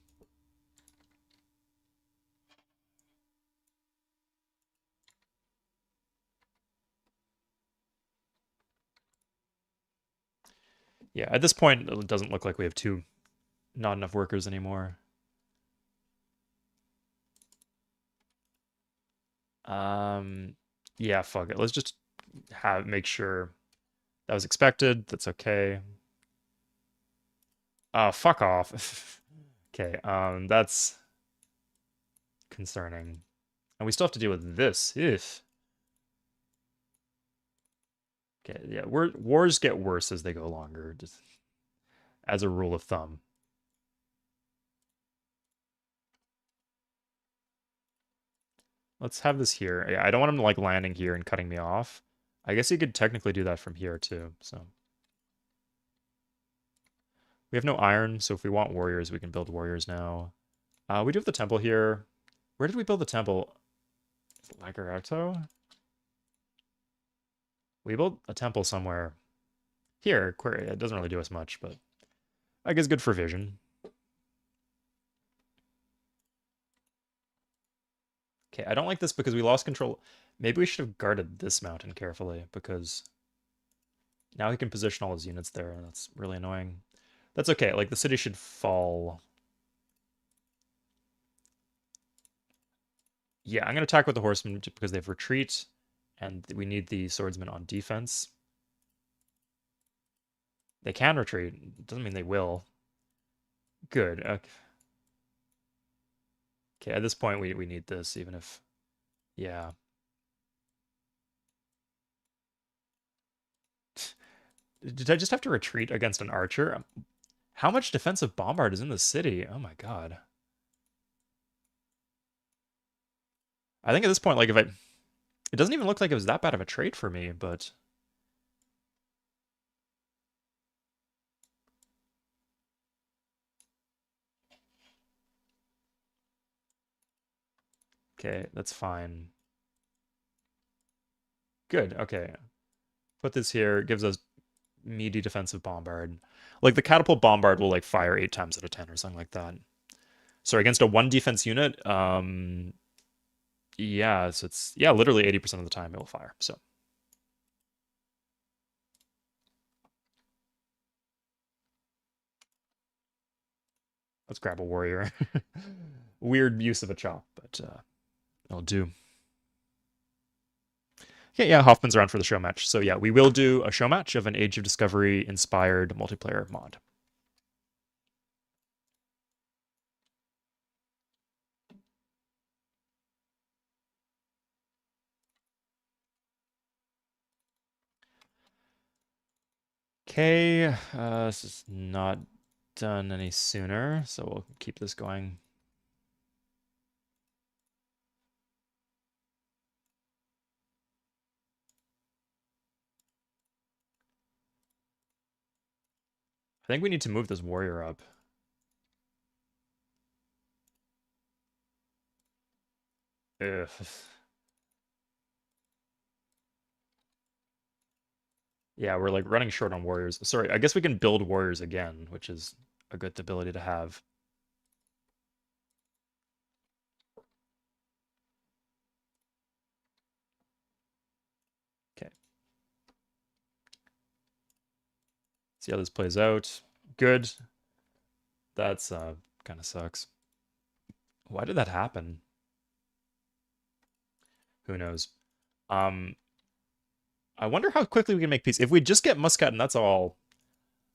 Speaker 1: Yeah, at this point, it doesn't look like we have not enough workers anymore. Yeah, fuck it. Let's just make sure that was expected. That's okay. Fuck off. Okay, that's concerning. And we still have to deal with this. If Okay, yeah, wars get worse as they go longer, just as a rule of thumb. Let's have this here. Yeah, I don't want him like landing here and cutting me off. I guess he could technically do that from here too, so. We have no iron, so if we want warriors, we can build warriors now. We do have the temple here. Where did we build the temple? Lagarato? We built a temple somewhere. Here, Query. It doesn't really do us much, but I guess good for vision. Okay, I don't like this because we lost control. Maybe we should have guarded this mountain carefully, because now he can position all his units there, and that's really annoying. That's okay, like, the city should fall. Yeah, I'm going to attack with the horsemen because they have retreat, and we need the swordsmen on defense. They can retreat. Doesn't mean they will. Good. Okay, at this point, we need this, even if... Yeah. Did I just have to retreat against an archer? How much defensive bombard is in the city? Oh my god. I think at this point, like, if I... It doesn't even look like it was that bad of a trade for me, but... Okay, that's fine. Good, okay. Put this here, gives us meaty defensive bombard. Like, the catapult bombard will, like, fire 8 times out of 10 or something like that. Sorry, against a 1 defense unit, yeah, so it's... Yeah, literally 80% of the time it will fire, so... Let's grab a warrior. Weird use of a chop, but it'll do. Yeah, Hoffman's around for the show match. So yeah, we will do a show match of an Age of Discovery inspired multiplayer mod. Okay, this is not done any sooner, so we'll keep this going. I think we need to move this warrior up. Ugh. Yeah, we're like running short on warriors. Sorry, I guess we can build warriors again, which is a good ability to have. Okay. See how this plays out. Good. That's kind of sucks. Why did that happen? Who knows? Um, I wonder how quickly we can make peace. If we just get Muscat and that's all,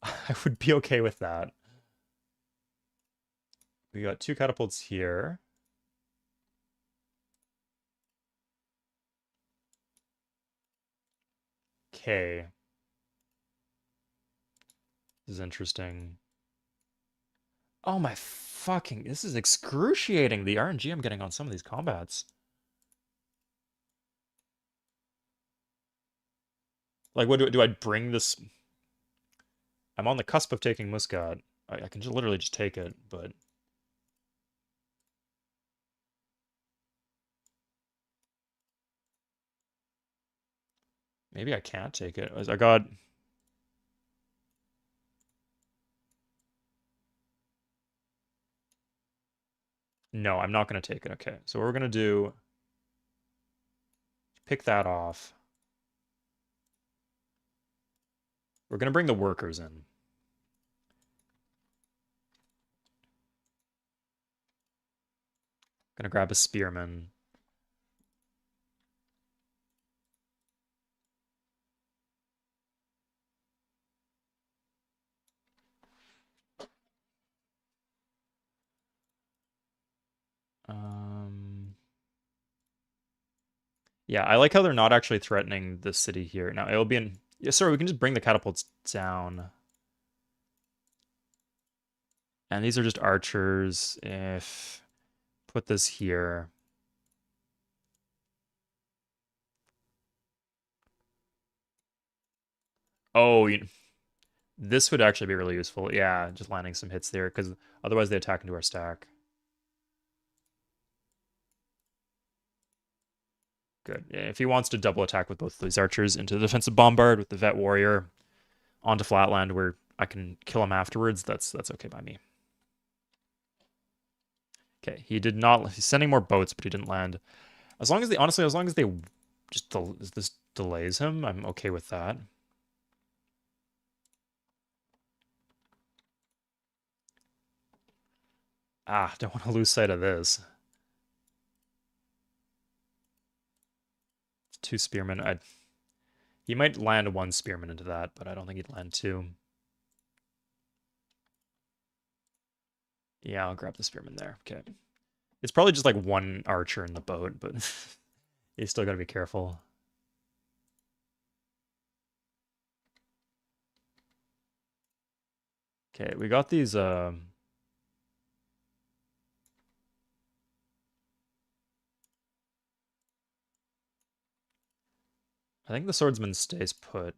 Speaker 1: I would be okay with that. We got 2 catapults here. Okay. This is interesting. Oh my fucking... This is excruciating, the RNG I'm getting on some of these combats. Like, what do I bring this... I'm on the cusp of taking Muscat. I can just literally just take it, but... Maybe I can't take it. I got... No, I'm not going to take it. Okay, so what we're going to do, pick that off. We're going to bring the workers in. Going to grab a spearman. Yeah, I like how they're not actually threatening the city here. Now, it'll be in... Yeah, sorry, we can just bring the catapults down. And these are just archers. If... Put this here. Oh, this would actually be really useful. Yeah, just landing some hits there, because otherwise they attack into our stack. Good. Yeah, if he wants to double attack with both of these archers into the defensive bombard with the vet warrior onto flatland where I can kill him afterwards, that's okay by me. Okay, he did not. He's sending more boats, but he didn't land. As long as they, honestly, as long as they just this delays him, I'm okay with that. Ah, don't want to lose sight of this. Two spearmen. He might land one spearman into that, but I don't think he'd land two. Yeah, I'll grab the spearman there. Okay. It's probably just like one archer in the boat, but you still gotta be careful. Okay, we got these I think the swordsman stays put.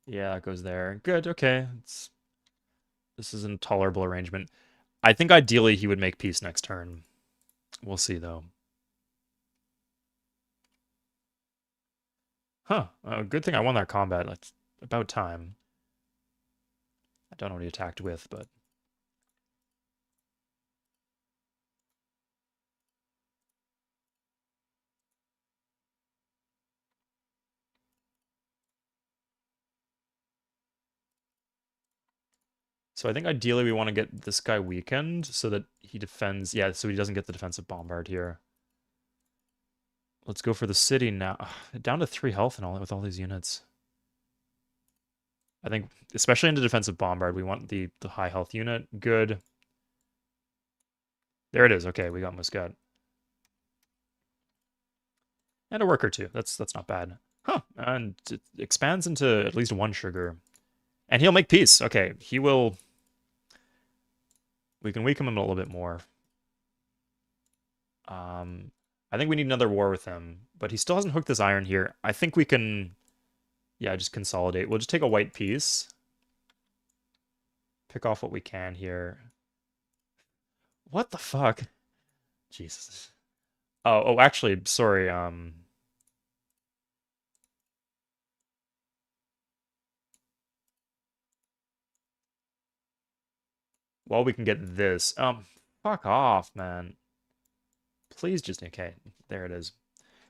Speaker 1: Yeah, it goes there. Good, okay. This is a tolerable arrangement. I think ideally he would make peace next turn. We'll see, though. Huh. Good thing I won that combat. It's about time. I don't know what he attacked with, but... So I think ideally we want to get this guy weakened so that he defends... Yeah, so he doesn't get the defensive bombard here. Let's go for the city now. Down to 3 health and all with all these units. I think, especially into defensive bombard, we want the high health unit. Good. There it is. Okay, we got Muscat. And a work or two. That's not bad. Huh. And it expands into at least 1 sugar. And he'll make peace. Okay, he will... We can weaken him a little bit more. I think we need another war with him. But he still hasn't hooked this iron here. I think we can... Yeah, just consolidate. We'll just take a white piece. Pick off what we can here. What the fuck? Jesus. Oh, actually, sorry. Well, we can get this. Fuck off, man. Please just okay. There it is.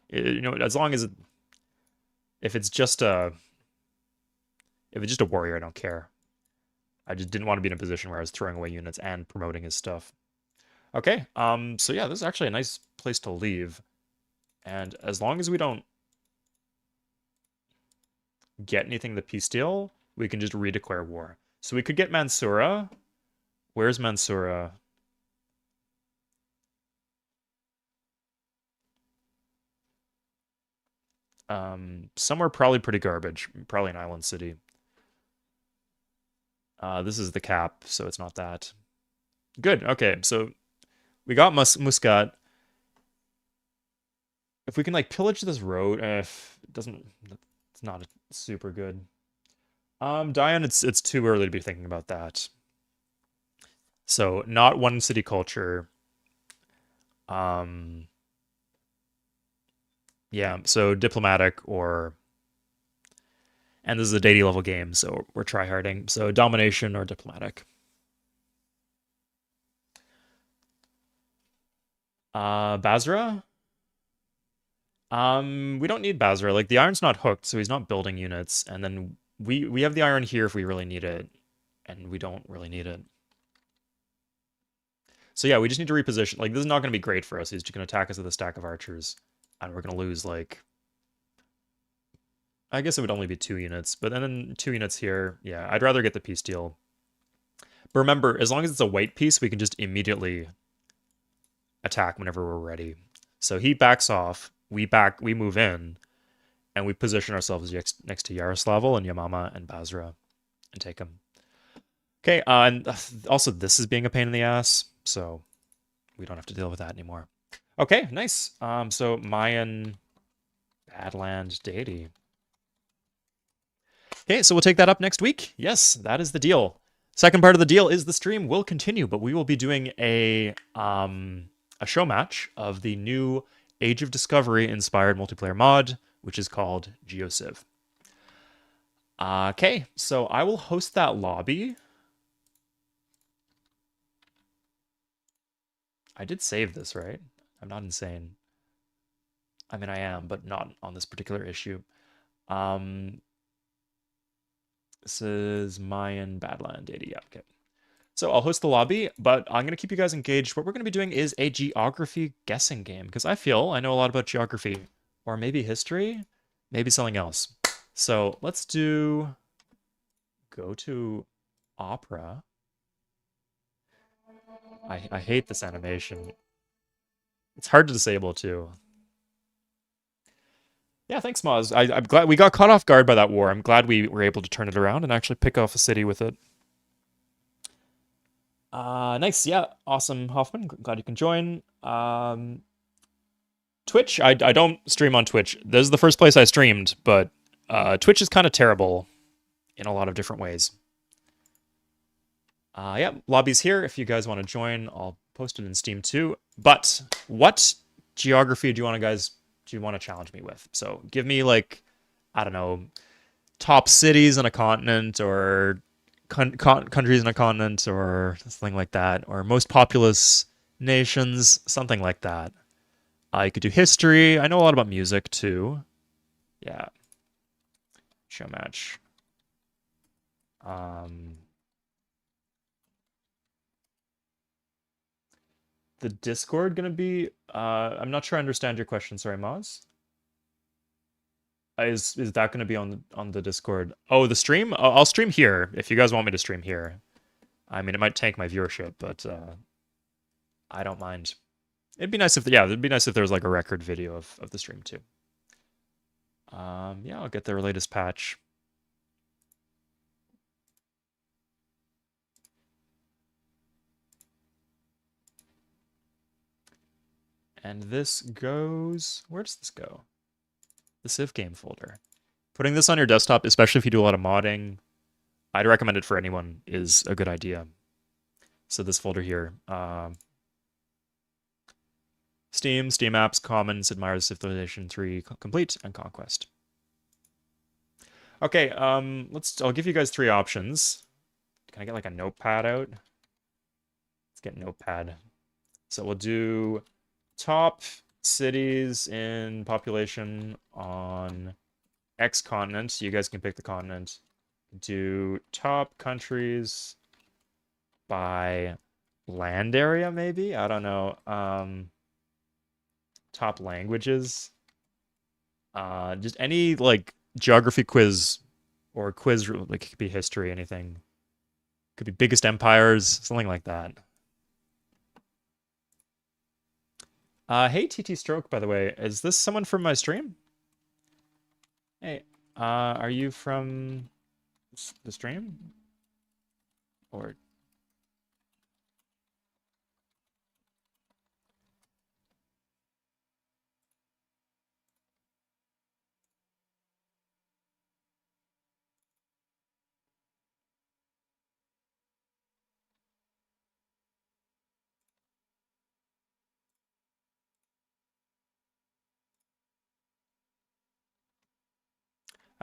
Speaker 1: You know, as long as if it's just a warrior, I don't care. I just didn't want to be in a position where I was throwing away units and promoting his stuff. Okay. So yeah, this is actually a nice place to leave. And as long as we don't get anything the peace deal, we can just redeclare war. So we could get Mansoura. Where's Mansoura? Somewhere probably pretty garbage. Probably an island city. This is the cap, so it's not that. Good. Okay, so we got Muscat. If we can like pillage this road, if it doesn't, it's not super good. Diane, it's too early to be thinking about that. So not one city culture. Yeah, so diplomatic or... And this is a deity level game, so we're tryharding. So domination or diplomatic. Basra? We don't need Basra. Like the iron's not hooked, so he's not building units. And then we have the iron here if we really need it, and we don't really need it. So yeah, we just need to reposition. Like this is not going to be great for us. He's just going to attack us with a stack of archers, and we're going to lose like. I guess it would only be 2 units, but then 2 units here. Yeah, I'd rather get the peace deal. But remember, as long as it's a white piece, we can just immediately attack whenever we're ready. So he backs off. We move in, and we position ourselves next to Yaroslavl and Yamama and Basra and take them. Okay, and also this is being a pain in the ass, so we don't have to deal with that anymore. Okay, nice. So Mayan Badland Deity. Okay, so we'll take that up next week. Yes, that is the deal. Second part of the deal is the stream will continue, but we will be doing a show match of the new Age of Discovery inspired multiplayer mod, which is called Geociv. Okay, so I will host that lobby. I did save this, right? I'm not insane. I mean, I am, but not on this particular issue. This is Mayan Badland Deity. Yeah, okay. So I'll host the lobby, but I'm going to keep you guys engaged. What we're going to be doing is a geography guessing game, because I feel I know a lot about geography, or maybe history, maybe something else. So let's go to Opera. I hate this animation. It's hard to disable too. Yeah, thanks, Moz. I'm glad we got caught off guard by that war. I'm glad we were able to turn it around and actually pick off a city with it. Nice. Yeah, awesome, Hoffman. Glad you can join. Twitch. I don't stream on Twitch. This is the first place I streamed, but Twitch is kind of terrible in a lot of different ways. Yeah, lobby's here. If you guys want to join, I'll post it in Steam too. But what geography do you want to challenge me with? So give me like, I don't know, top cities in a continent, or countries in a continent, or something like that, or most populous nations, something like that. You could do history. I know a lot about music too. Yeah. Show match. The Discord gonna be? I'm not sure I understand your question. Sorry, Moz. Is that gonna be on the Discord? Oh, the stream? I'll stream here if you guys want me to stream here. I mean, it might tank my viewership, but I don't mind. It'd be nice if there was like a record video of the stream too. Yeah, I'll get their latest patch. And this goes, where does this go? The Civ game folder. Putting this on your desktop, especially if you do a lot of modding, I'd recommend it for anyone, is a good idea. So this folder here, Steam apps, Common, Sid Meier's Civilization 3 Complete, and Conquest. Okay, I'll give you guys 3 options. Can I get like a notepad out? Let's get notepad. So we'll do top cities in population on X continent. You guys can pick the continent. Do top countries by land area, maybe? I don't know. Top languages. Just any like geography quiz or quiz, like it could be history, anything. Could be biggest empires, something like that. Hey TT Stroke, by the way, is this someone from my stream? Hey, are you from the stream? Or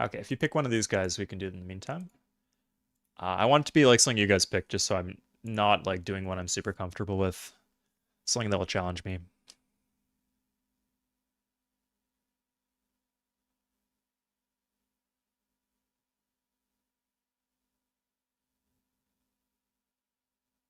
Speaker 1: Okay, if you pick one of these guys, we can do it in the meantime. I want it to be like something you guys pick, just so I'm not like doing what I'm super comfortable with. Something that will challenge me.